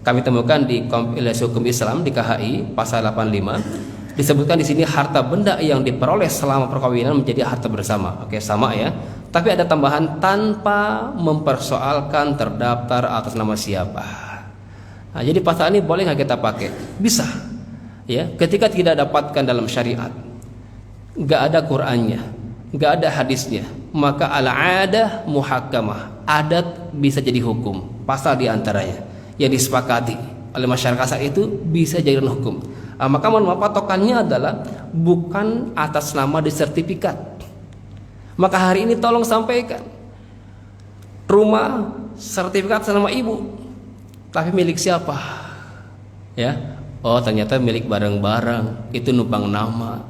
Kami temukan di Kompilasi Hukum Islam di KHI pasal 85. Disebutkan di sini harta benda yang diperoleh selama perkawinan menjadi harta bersama. Oke, sama ya. Tapi ada tambahan tanpa mempersoalkan terdaftar atas nama siapa. Nah, jadi pasal ini boleh nggak kita pakai? Bisa. Ya, ketika tidak dapatkan dalam syariat, nggak ada Qur'annya, nggak ada hadisnya, maka al-adah muhakkamah, adat bisa jadi hukum. Pasal diantaranya yang disepakati oleh masyarakat saat itu bisa jadi hukum. Maka patokannya adalah bukan atas nama di sertifikat. Maka hari ini tolong sampaikan, rumah sertifikat atas nama ibu, tapi milik siapa? Ya, oh ternyata milik barang-barang, itu numpang nama.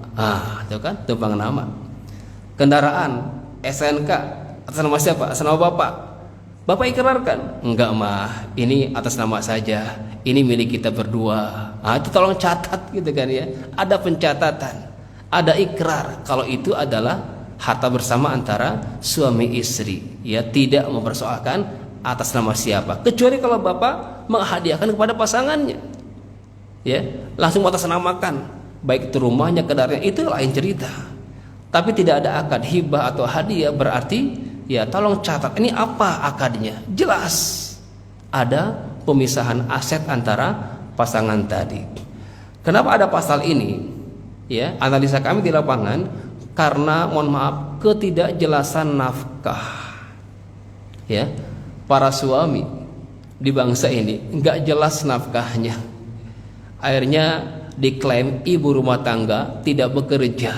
Itu kan numpang nama. Kendaraan SNK atas nama siapa? Atas nama bapak. Bapak ikrarkan? Enggak mah, ini atas nama saja. Ini milik kita berdua. Itu tolong catat gitu kan ya. Ada pencatatan, ada ikrar kalau itu adalah harta bersama antara suami istri. Ya, tidak mempersoalkan atas nama siapa. Kecuali kalau bapak menghadiahkan kepada pasangannya. Ya, langsung atasnamakan, baik itu rumahnya, kendaraannya, itu lain cerita. Tapi tidak ada akad hibah atau hadiah, berarti ya tolong catat ini apa akadnya. Jelas ada pemisahan aset antara pasangan tadi. Kenapa ada pasal ini? Ya, analisa kami di lapangan karena mohon maaf ketidakjelasan nafkah. Ya, para suami di bangsa ini nggak jelas nafkahnya. Akhirnya diklaim ibu rumah tangga tidak bekerja.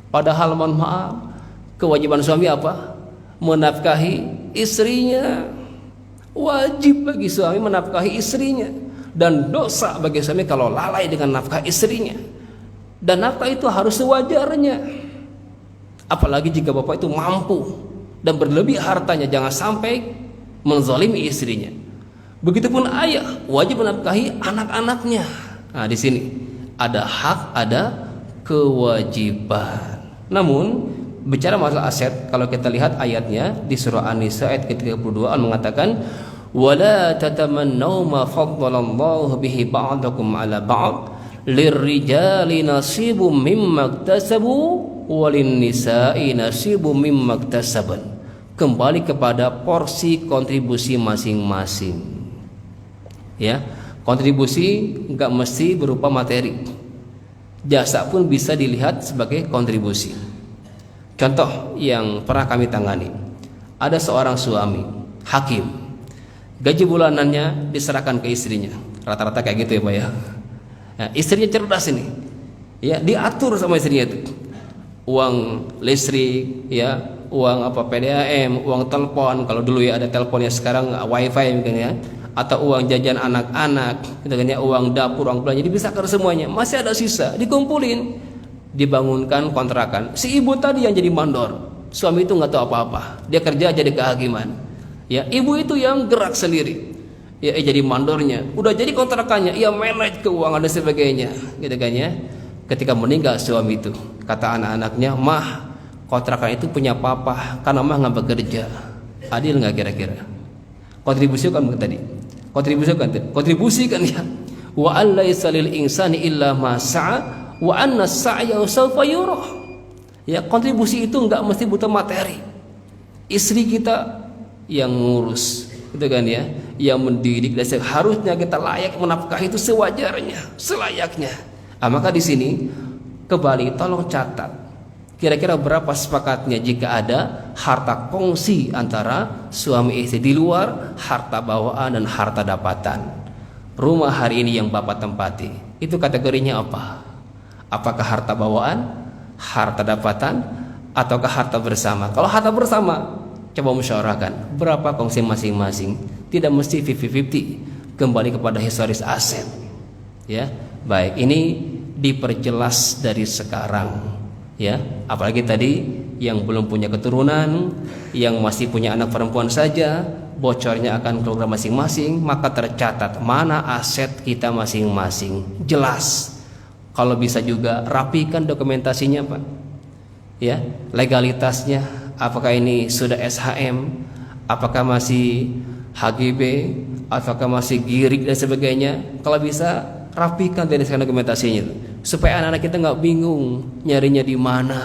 Padahal mohon maaf kewajiban suami apa? Menafkahi istrinya. Wajib bagi suami menafkahi istrinya, dan dosa bagi suami kalau lalai dengan nafkah istrinya. Dan nafkah itu harus sewajarnya. Apalagi jika bapak itu mampu dan berlebih hartanya, jangan sampai menzalimi istrinya. Begitupun ayah wajib menafkahi anak-anaknya. Nah, di sini ada hak, ada kewajiban. Namun bicara masalah aset, kalau kita lihat ayatnya di surah An-Nisa ayat ke-32 mengatakan wala tatamannaw ma faddalallahu bihi ba'dakum 'ala ba'd lirrijali nasibum mimma iktasabu walin nisa'i nasibum mimma iktasaban. Kembali kepada porsi kontribusi masing-masing. Ya, kontribusi enggak mesti berupa materi. Jasa pun bisa dilihat sebagai kontribusi. Contoh yang pernah kami tangani, ada seorang suami hakim, gaji bulanannya diserahkan ke istrinya, rata-rata kayak gitu ya Pak ya. Nah, istrinya cerdas ini, ya diatur sama istrinya itu, uang listrik, ya uang PDAM, uang telepon, kalau dulu ya ada teleponnya, sekarang wifi mungkin ya, atau uang jajan anak-anak, gitu kan ya, uang dapur, uang belanja, dipisahkan semuanya, masih ada sisa, dikumpulin. Dibangunkan kontrakan. Si ibu tadi yang jadi mandor, suami itu nggak tahu apa-apa, dia kerja jadi kehakiman. Ya, ibu itu yang gerak sendiri. Ya, jadi mandornya. Udah jadi kontrakannya, ia manage keuangan dan sebagainya, gitu kan ya. Ketika meninggal suami itu, kata anak-anaknya, mah kontrakan itu punya papa, karena mah nggak bekerja. Adil nggak kira-kira? Kontribusi kan tadi. Kontribusi kan ya. Wa allaisa lil insani illa ma sa'a wa anna sa'yahu sawfa yurah. Ya, kontribusi itu enggak mesti butuh materi. Istri kita yang ngurus, gitu kan ya, yang mendidik, dan seharusnya kita layak menafkahi itu sewajarnya, selayaknya. Maka di sini kembali tolong catat kira-kira berapa sepakatnya jika ada harta kongsi antara suami istri di luar harta bawaan dan harta dapatan. Rumah hari ini yang bapak tempati, itu kategorinya apa? Apakah harta bawaan, harta dapatan, ataukah harta bersama? Kalau harta bersama, coba musyawarahkan berapa kongsi masing-masing. Tidak mesti 50-50, kembali kepada historis aset. Ya, baik, ini diperjelas dari sekarang. Ya, apalagi tadi yang belum punya keturunan, yang masih punya anak perempuan saja, bocornya akan keluar masing-masing, maka tercatat mana aset kita masing-masing, jelas. Kalau bisa juga rapikan dokumentasinya, Pak. Ya, legalitasnya, apakah ini sudah SHM, apakah masih HGB, apakah masih girik dan sebagainya. Kalau bisa rapikan dari sekarang dokumentasinya, supaya anak-anak kita nggak bingung nyarinya di mana,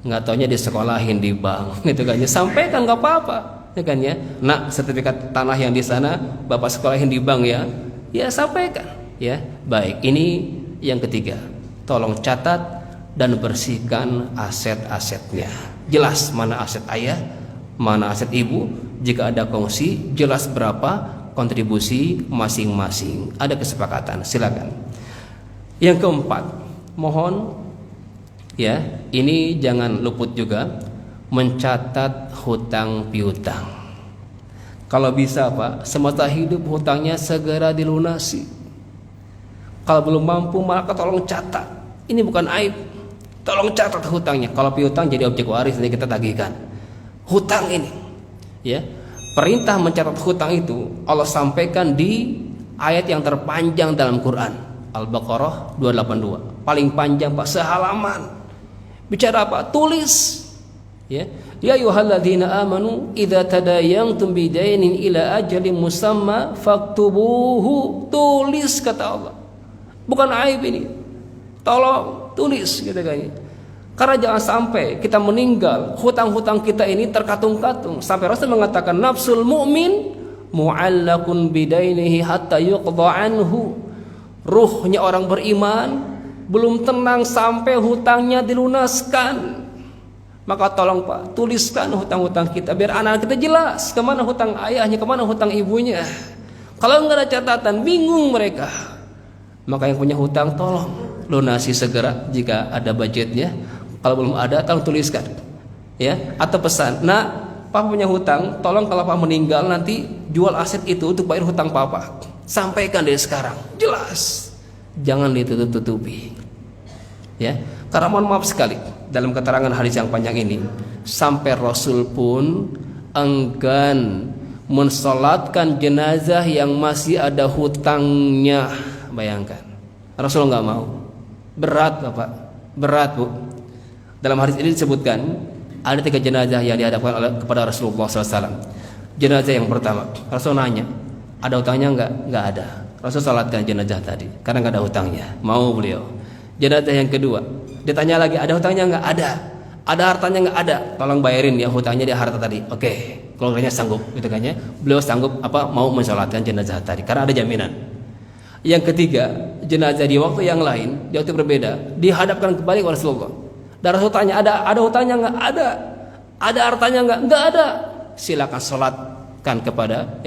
nggak taunya disekolahin di bank, gitu kan ya. Sampaikan nggak apa-apa, ya kan ya. Nah, sertifikat tanah yang di sana bapak sekolahin di bank ya, ya sampaikan, ya. Baik, ini yang ketiga, tolong catat dan bersihkan aset-asetnya. Jelas mana aset ayah, mana aset ibu. Jika ada kongsi, jelas berapa kontribusi masing-masing. Ada kesepakatan, silakan. Yang keempat, mohon ya, ini jangan luput juga mencatat hutang piutang. Kalau bisa, Pak, semasa hidup hutangnya segera dilunasi. Kalau belum mampu, maka tolong catat. Ini bukan aib. Tolong catat hutangnya. Kalau piutang jadi objek waris, nanti kita tagihkan. Hutang ini, ya. Perintah mencatat hutang itu Allah sampaikan di ayat yang terpanjang dalam Quran, Al-Baqarah 282. Paling panjang, Pak, sehalaman. Bicara apa? Tulis. Ya, ya ayyuhalladzina amanu idza tadayantum bidainin ila ajalin musamma faktubuhu. Tulis, kata Allah. Bukan aib ini. Tolong tulis, gitu kan. Karena jangan sampai kita meninggal, hutang-hutang kita ini terkatung-katung. Sampai Rasul mengatakan nafsul mu'min mu'allakun bidainihi hatta yuqda anhu. Ruhnya orang beriman belum tenang sampai hutangnya dilunaskan. Maka tolong, Pak, tuliskan hutang-hutang kita biar anak kita jelas kemana hutang ayahnya, kemana hutang ibunya. Kalau nggak ada catatan, bingung mereka. Maka yang punya hutang tolong lunasi segera jika ada budgetnya. Kalau belum ada, tolong tuliskan, ya. Atau pesan, nah, Papa punya hutang, tolong kalau Papa meninggal nanti jual aset itu untuk bayar hutang Papa. Sampaikan dari sekarang, jelas, jangan ditutup-tutupi, ya. Karena mohon maaf sekali, dalam keterangan hadis yang panjang ini, sampai Rasul pun enggan mensolatkan jenazah yang masih ada hutangnya. Bayangkan, Rasul nggak mau. Berat, Bapak, berat, Bu. Dalam hadis ini disebutkan ada 3 jenazah yang dihadapkan kepada Rasulullah SAW. Jenazah yang pertama, Rasul nanya, ada hutangnya enggak? Enggak ada. Rasul salatkan jenazah tadi karena enggak ada hutangnya. Mau beliau. Jenazah yang kedua, ditanya lagi, ada hutangnya enggak? Ada. Ada hartanya enggak? Ada. Tolong bayarin ya hutangnya di harta tadi. Oke, keluarganya sanggup, gitu kan ya. Beliau sanggup mau mensalatkan jenazah tadi karena ada jaminan. Yang ketiga, jenazah di waktu yang lain, di waktu berbeda, dihadapkan kembali kepada Rasulullah. Dan Rasul tanya, ada hutangnya enggak? Ada. Ada hartanya enggak? Enggak ada. Silakan salatkan kepada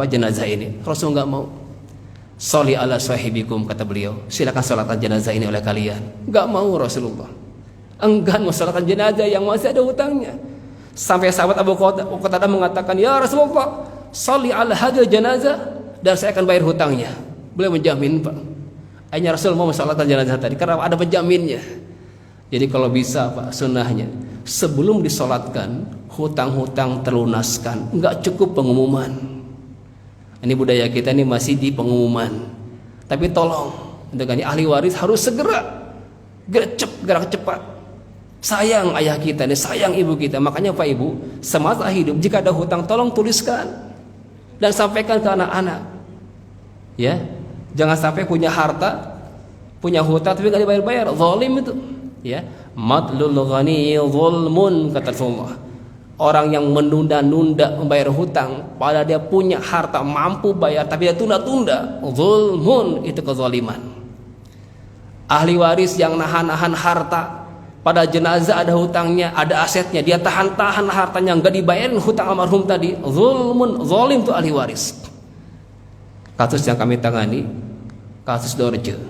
jenazah ini. Rasul enggak mau. Sholli ala sahibikum, kata beliau. Silakan salatkan jenazah ini oleh kalian. Enggak mau Rasulullah. Enggan mensalatkan jenazah yang masih ada hutangnya. Sampai sahabat Abu Qatadah mengatakan, "Ya Rasulullah, sholli ala hadil jenazah dan saya akan bayar hutangnya." Beliau menjamin, Pak. Akhirnya Rasul mau mensalatkan jenazah tadi karena ada penjaminnya. Jadi kalau bisa, Pak, sunnahnya sebelum disolatkan hutang-hutang terlunaskan. Enggak cukup pengumuman. Ini budaya kita ini masih di pengumuman. Tapi tolong, dengan ahli waris harus segera gerak cepat. Sayang ayah kita nih, sayang ibu kita. Makanya Pak Ibu, semasa hidup jika ada hutang tolong tuliskan dan sampaikan ke anak-anak. Ya, jangan sampai punya harta, punya hutang tapi enggak dibayar-bayar. Zalim itu. Ya, matlul ghani zulmun, kata Rasulullah. Orang yang menunda-nunda membayar hutang padahal dia punya harta mampu bayar tapi dia tunda-tunda, zulmun, itu kezaliman. Ahli waris yang nahan-nahan harta, pada jenazah ada hutangnya, ada asetnya, dia tahan-tahan hartanya enggak dibayarin hutang almarhum tadi, zulmun, zalim itu ahli waris. Kasus yang kami tangani, kasus Dorje.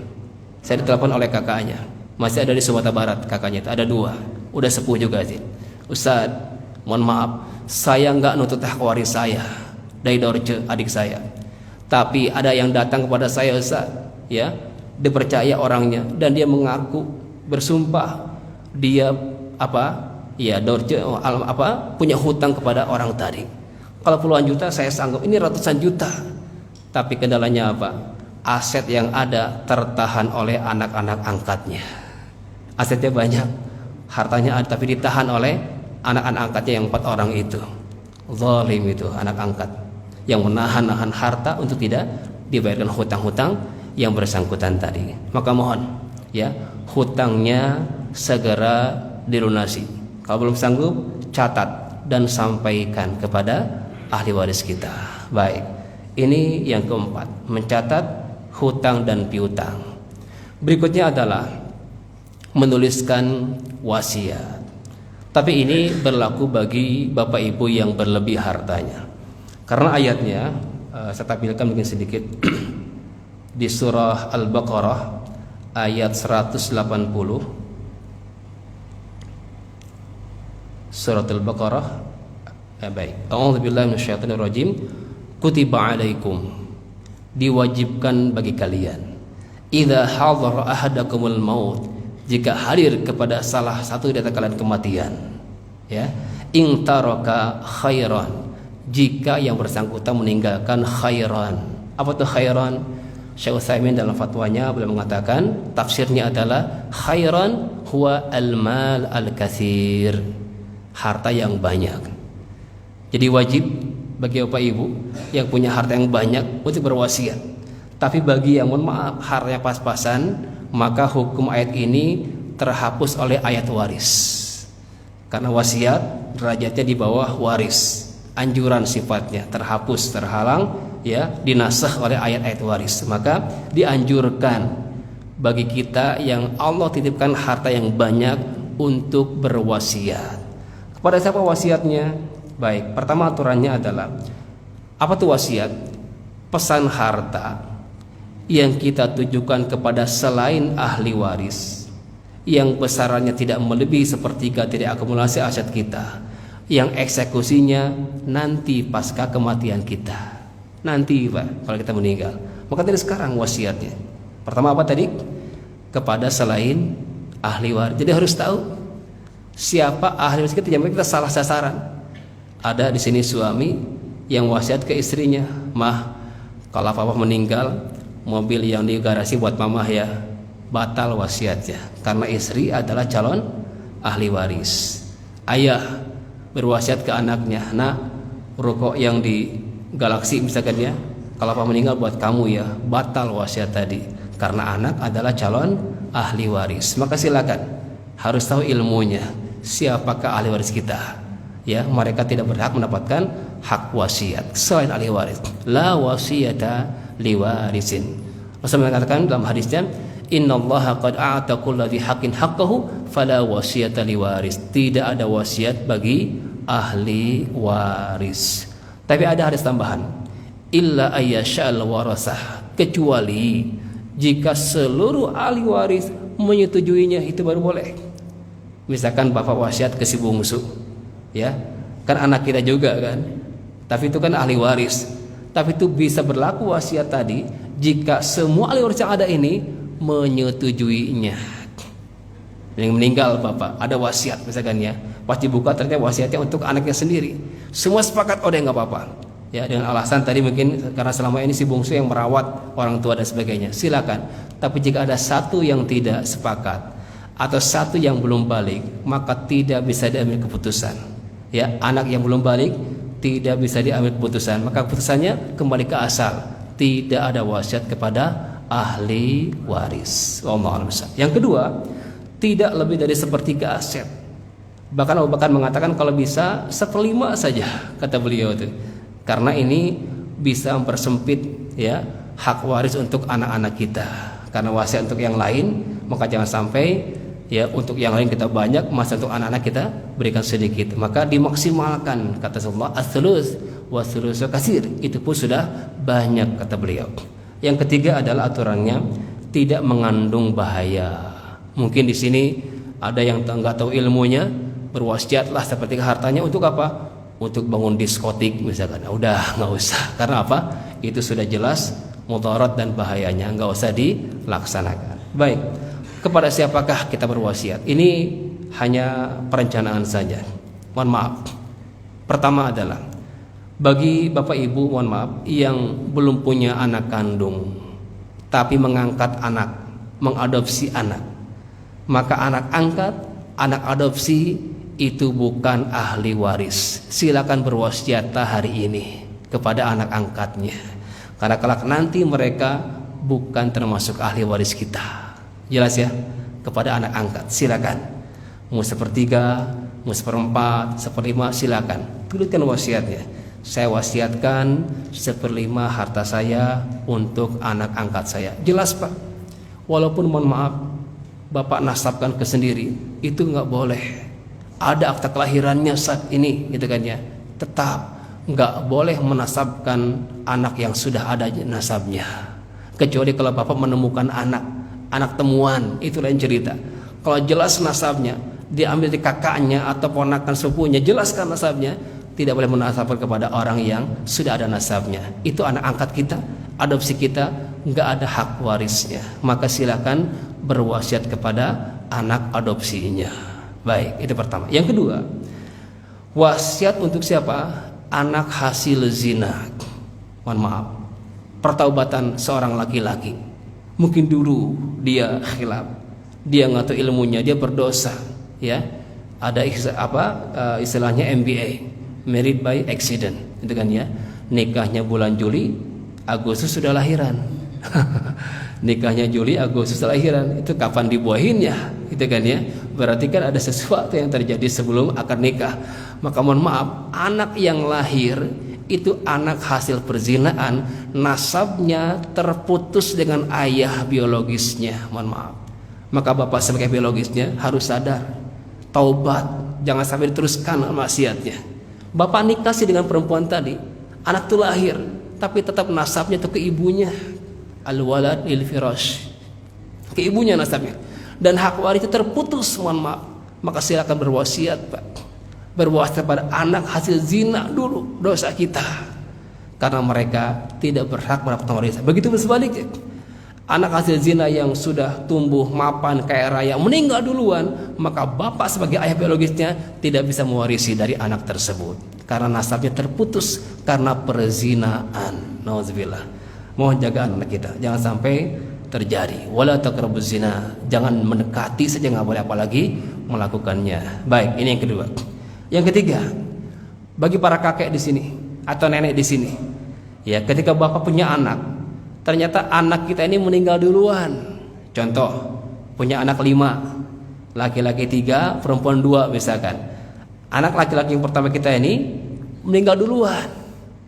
Saya ditelepon oleh kakaknya. masih ada di Sumatera Barat kakaknya itu, ada 2, udah sepuh juga sih. Ustaz, mohon maaf, saya nggak nuntut hak waris saya dari Dorce adik saya, tapi ada yang datang kepada saya Ustaz, ya, dipercaya orangnya dan dia mengaku bersumpah dia Dorce punya hutang kepada orang tadi. Kalau puluhan juta saya sanggup, ini ratusan juta. Tapi kendalanya apa? Aset yang ada tertahan oleh anak-anak angkatnya. Asetnya banyak, hartanya ada, tapi ditahan oleh anak-anak angkatnya yang 4 orang itu. Zalim itu anak angkat yang menahan-nahan harta untuk tidak dibayarkan hutang-hutang yang bersangkutan tadi. Maka mohon ya, hutangnya segera dilunasi. Kalau belum sanggup, catat dan sampaikan kepada ahli waris kita. Baik, ini yang keempat, mencatat hutang dan piutang. Berikutnya adalah menuliskan wasiat. Tapi ini berlaku bagi bapak ibu yang berlebih hartanya. Karena ayatnya saya tampilkan mungkin sedikit di surah Al-Baqarah ayat 180. Surah Al-Baqarah baik. A'udzubillahi minasyaitonirrajim. Kutiba 'alaikum, diwajibkan bagi kalian, idza hadara ahadakumul maut, jika hadir kepada salah satu dari kalian kematian, ya, in taraka khairan, jika yang bersangkutan meninggalkan khairan. Apa itu khairan? Syekh Utsaimin dalam fatwanya beliau mengatakan tafsirnya adalah khairan huwa al-mal al-katsir, harta yang banyak. Jadi wajib bagi bapak ibu yang punya harta yang banyak untuk berwasiat. Tapi bagi yang mohon maaf hartanya pas-pasan, maka hukum ayat ini terhapus oleh ayat waris. Karena wasiat derajatnya di bawah waris, anjuran sifatnya terhapus, terhalang, ya, dinasakh oleh ayat-ayat waris. Maka dianjurkan bagi kita yang Allah titipkan harta yang banyak untuk berwasiat. Kepada siapa wasiatnya? Baik, pertama aturannya adalah apa tuh wasiat? Pesan harta yang kita tujukan kepada selain ahli waris, yang besarannya tidak melebihi sepertiga dari akumulasi aset kita, yang eksekusinya nanti pasca kematian kita, nanti Pak, kalau kita meninggal. Maka dari sekarang wasiatnya pertama apa tadi? Kepada selain ahli waris. Jadi harus tahu siapa ahli waris kita, jangan kita salah sasaran. Ada di sini suami yang wasiat ke istrinya, mah, kalau papa meninggal, mobil yang di garasi buat mamah ya. Batal wasiatnya karena istri adalah calon ahli waris. Ayah berwasiat ke anaknya, nak, rokok yang di Galaxy misalkan ya, kalau papa meninggal buat kamu ya. Batal wasiat tadi karena anak adalah calon ahli waris. Maka silakan, harus tahu ilmunya, siapakah ahli waris kita. Ya, mereka tidak berhak mendapatkan hak wasiat selain ahli waris. La wasiyata liwarisin. Rasul mengatakan dalam hadisnya, innallaha qad a'ta kulladzi haqqin haqqahu fala wasiyata liwaris. Tidak ada wasiat bagi ahli waris. Tapi ada hadis tambahan, illa ayyashal warasah, kecuali jika seluruh ahli waris menyetujuinya, itu baru boleh. Misalkan bapak wasiat ke si bungsu, ya, kan anak kita juga kan, tapi itu kan ahli waris. Tapi itu bisa berlaku wasiat tadi jika semua ahli waris yang ada ini menyetujuinya. Yang meninggal bapak ada wasiat misalkan ya, pas dibuka ternyata wasiatnya untuk anaknya sendiri, semua sepakat, oh deh nggak apa-apa ya, dengan alasan tadi mungkin karena selama ini si bungsu yang merawat orang tua dan sebagainya, silakan. Tapi jika ada satu yang tidak sepakat atau satu yang belum balik, maka tidak bisa diambil keputusan. Ya, anak yang belum balik tidak bisa diambil keputusan, maka keputusannya kembali ke asal, tidak ada wasiat kepada ahli waris. Wallahu a'lam. Yang kedua, tidak lebih dari sepertiga aset. Bahkan Abu Bakar mengatakan kalau bisa 1/5 saja, kata beliau itu, karena ini bisa mempersempit ya hak waris untuk anak-anak kita. Karena wasiat untuk yang lain, maka jangan sampai ya untuk yang lain kita banyak, masa untuk anak-anak kita berikan sedikit. Maka dimaksimalkan, kata Rasulullah, as-sulus wa sulusu katsir, itu pun sudah banyak, kata beliau. Yang ketiga adalah aturannya tidak mengandung bahaya. Mungkin di sini ada yang nggak tahu ilmunya, berwasiatlah seperti hartanya untuk apa? Untuk bangun diskotik misalkan. Udah nggak usah. Karena apa? Itu sudah jelas mudarat dan bahayanya, nggak usah dilaksanakan. Baik, kepada siapakah kita berwasiat? Ini hanya perencanaan saja. Mohon maaf. Pertama adalah bagi bapak ibu, mohon maaf, yang belum punya anak kandung tapi mengangkat anak, mengadopsi anak, maka anak angkat, anak adopsi itu bukan ahli waris. Silakan berwasiatlah hari ini kepada anak angkatnya, karena kelak nanti mereka bukan termasuk ahli waris kita. Jelas ya? Kepada anak angkat silakan, mau sepertiga, mau seperempat, seperlima, silakan tuliskan wasiatnya. Saya wasiatkan 1/5 harta saya untuk anak angkat saya. Jelas Pak. Walaupun mohon maaf Bapak nasabkan ke sendiri, itu nggak boleh. Ada akta kelahirannya saat ini, gitu kan ya. Tetap nggak boleh menasabkan anak yang sudah ada nasabnya. Kecuali kalau Bapak menemukan anak temuan, itu lain cerita. Kalau jelas nasabnya, diambil di kakaknya atau ponakan sepupunya, jelaskan nasabnya, tidak boleh menasabkan kepada orang yang sudah ada nasabnya. Itu anak angkat kita, adopsi kita, nggak ada hak warisnya. Maka silakan berwasiat kepada anak adopsinya. Baik, itu pertama. Yang kedua, wasiat untuk siapa? Anak hasil zina. Mohon maaf, pertaubatan seorang laki-laki. Mungkin dulu dia khilaf, dia nggak tahu ilmunya, dia berdosa, ya. Ada istilahnya MBA, married by accident, itu kan ya. Nikahnya bulan Juli, Agustus sudah lahiran. Nikahnya Juli, Agustus lahiran. Itu kapan dibuahinnya, itu kan ya. Berarti kan ada sesuatu yang terjadi sebelum akad nikah. Maka mohon maaf, anak yang lahir itu anak hasil perzinaan, nasabnya terputus dengan ayah biologisnya. Mohon maaf. Maka bapak sebagai biologisnya harus sadar, taubat, jangan sampai diteruskan maksiatnya. Bapak nikah sih dengan perempuan tadi, anak itu lahir, tapi tetap nasabnya itu ke ibunya. Al-walad lil firash, ke ibunya nasabnya, dan hak waris itu terputus. Mohon maaf, maka silakan berwasiat Pak, berwasiat pada anak hasil zina dulu, dosa kita, karena mereka tidak berhak mendapatkan warisan. Begitu sebaliknya, anak hasil zina yang sudah tumbuh mapan kaya raya meninggal duluan, maka bapak sebagai ayah biologisnya tidak bisa mewarisi dari anak tersebut karena nasabnya terputus karena perzinaan. Nauzubillah. Mohon jaga anak kita, jangan sampai terjadi. Wala taqrabuz zina, jangan mendekati saja, nggak boleh apalagi melakukannya. Baik, ini yang kedua. Yang ketiga, bagi para kakek di sini atau nenek di sini, ya, ketika bapak punya anak, ternyata anak kita ini meninggal duluan. Contoh, punya anak 5, laki-laki 3, perempuan 2 misalkan. Anak laki-laki yang pertama kita ini meninggal duluan,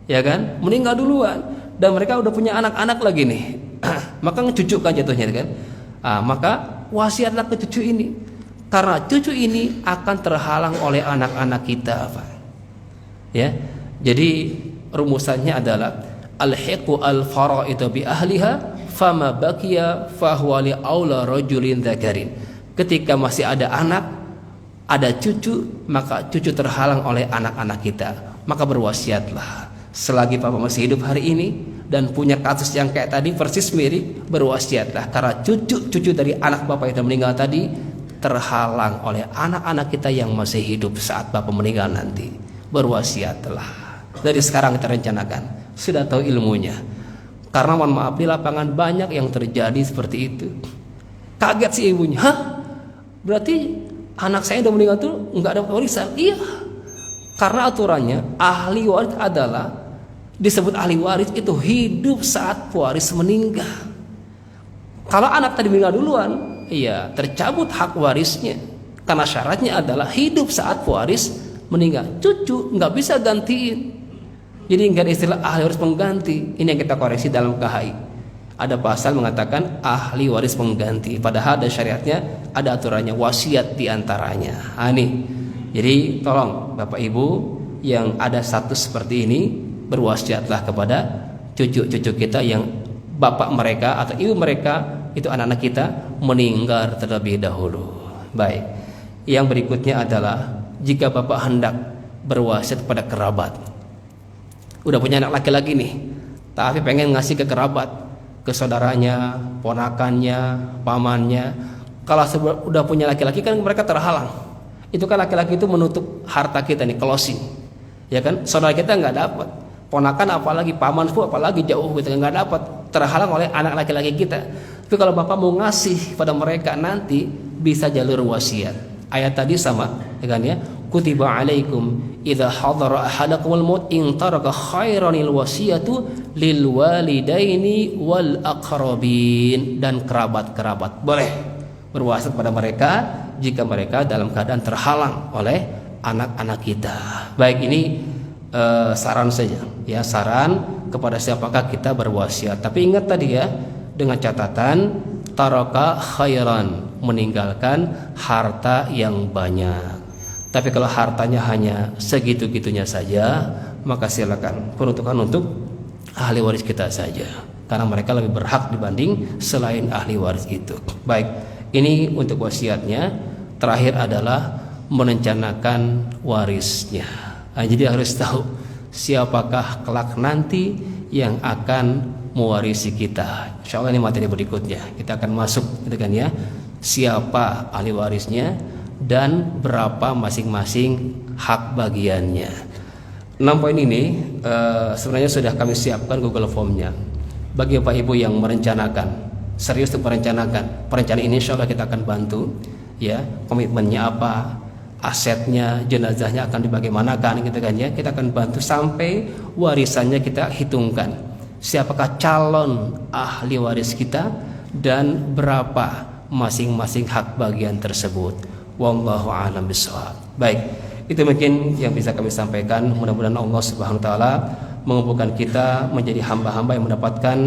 ya kan? Meninggal duluan. Dan mereka udah punya anak-anak lagi nih. Maka ngecucuk kan jatuhnya kan. Maka wasiatlah ke cucu ini, karena cucu ini akan terhalang oleh anak-anak kita, Pak. Ya. Jadi rumusannya adalah alhiqu al-faraidu bi ahliha fama baqiya fahuwa li aula rajulin dzakarin. Ketika masih ada anak, ada cucu, maka cucu terhalang oleh anak-anak kita. Maka berwasiatlah. Selagi Bapak masih hidup hari ini dan punya kasus yang kayak tadi persis mirip, berwasiatlah, karena cucu-cucu dari anak Bapak yang meninggal tadi terhalang oleh anak-anak kita yang masih hidup saat Bapak meninggal nanti. Berwasiatlah. Dari sekarang kita rencanakan, sudah tahu ilmunya. Karena mohon maaf, di lapangan banyak yang terjadi seperti itu. Kaget si ibunya, hah? Berarti anak saya udah meninggal tuh nggak ada warisan? Iya. Karena aturannya ahli waris adalah, disebut ahli waris itu hidup saat waris meninggal. Kalau anak tadi meninggal duluan, iya, tercabut hak warisnya. Karena syaratnya adalah hidup saat waris meninggal. Cucu nggak bisa gantiin. Jadi nggak ada istilah ahli waris pengganti. Ini yang kita koreksi dalam KHI. Ada pasal mengatakan ahli waris pengganti. Padahal ada syariatnya, ada aturannya, wasiat diantaranya. Nih. Jadi tolong Bapak Ibu yang ada status seperti ini, berwasiatlah kepada cucu-cucu kita yang bapak mereka atau ibu mereka itu anak-anak kita meninggal terlebih dahulu. Baik. Yang berikutnya adalah jika bapak hendak berwasiat pada kerabat. Udah punya anak laki-laki nih, tapi pengen ngasih ke kerabat, ke saudaranya, ponakannya, pamannya. Kalau udah punya laki-laki kan mereka terhalang. Itu kan laki-laki itu menutup harta kita nih, closing. Ya kan? Saudara kita nggak dapat. Ponakan apalagi, paman pun apalagi jauh gitu nggak dapat, terhalang oleh anak laki-laki kita. Tapi kalau bapak mau ngasih pada mereka nanti bisa jalur wasiat. Ayat tadi sama, ya kan ya? Kutiba alaikum idza hadara ahadakumul maut in taraka khairanil wasiyatu lil walidaini wal aqrabin, dan kerabat-kerabat boleh berwasiat pada mereka jika mereka dalam keadaan terhalang oleh anak-anak kita. Baik, ini saran saja ya, saran kepada siapakah kita berwasiat. Tapi ingat tadi ya, dengan catatan taraka khairan, meninggalkan harta yang banyak. Tapi kalau hartanya hanya segitu-gitunya saja, maka silakan peruntukan untuk ahli waris kita saja, karena mereka lebih berhak dibanding selain ahli waris itu. Baik, ini untuk wasiatnya. Terakhir adalah merencanakan warisnya. Nah, jadi harus tahu siapakah kelak nanti yang akan mewarisi kita. Insya Allah ini materi berikutnya kita akan masuk, gitu kan ya, siapa ahli warisnya dan berapa masing-masing hak bagiannya. 6 poin ini sebenarnya sudah kami siapkan Google Form-nya bagi Bapak Ibu yang merencanakan, serius untuk merencanakan. Perencanaan ini insya Allah kita akan bantu ya, komitmennya apa, asetnya, jenazahnya akan dibagaimanakan, gitu kan ya. Kita akan bantu sampai warisannya kita hitungkan. Siapakah calon ahli waris kita dan berapa masing-masing hak bagian tersebut. Wallahu a'lam bishawab. Baik, itu mungkin yang bisa kami sampaikan. Mudah-mudahan Allah Subhanahu wa taala mengumpulkan kita menjadi hamba-hamba yang mendapatkan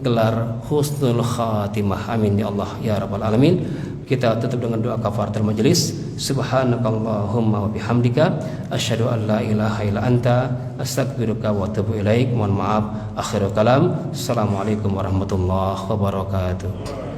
gelar husnul khatimah. Amin ya Allah ya rabbal alamin. Kita tutup dengan doa kafaratul majelis. Subhanakallahumma wa bihamdika asyhadu an la ilaha illa anta astaghfiruka wa atubu ilaik. Mohon maaf akhirul kalam. Assalamualaikum warahmatullahi wabarakatuh.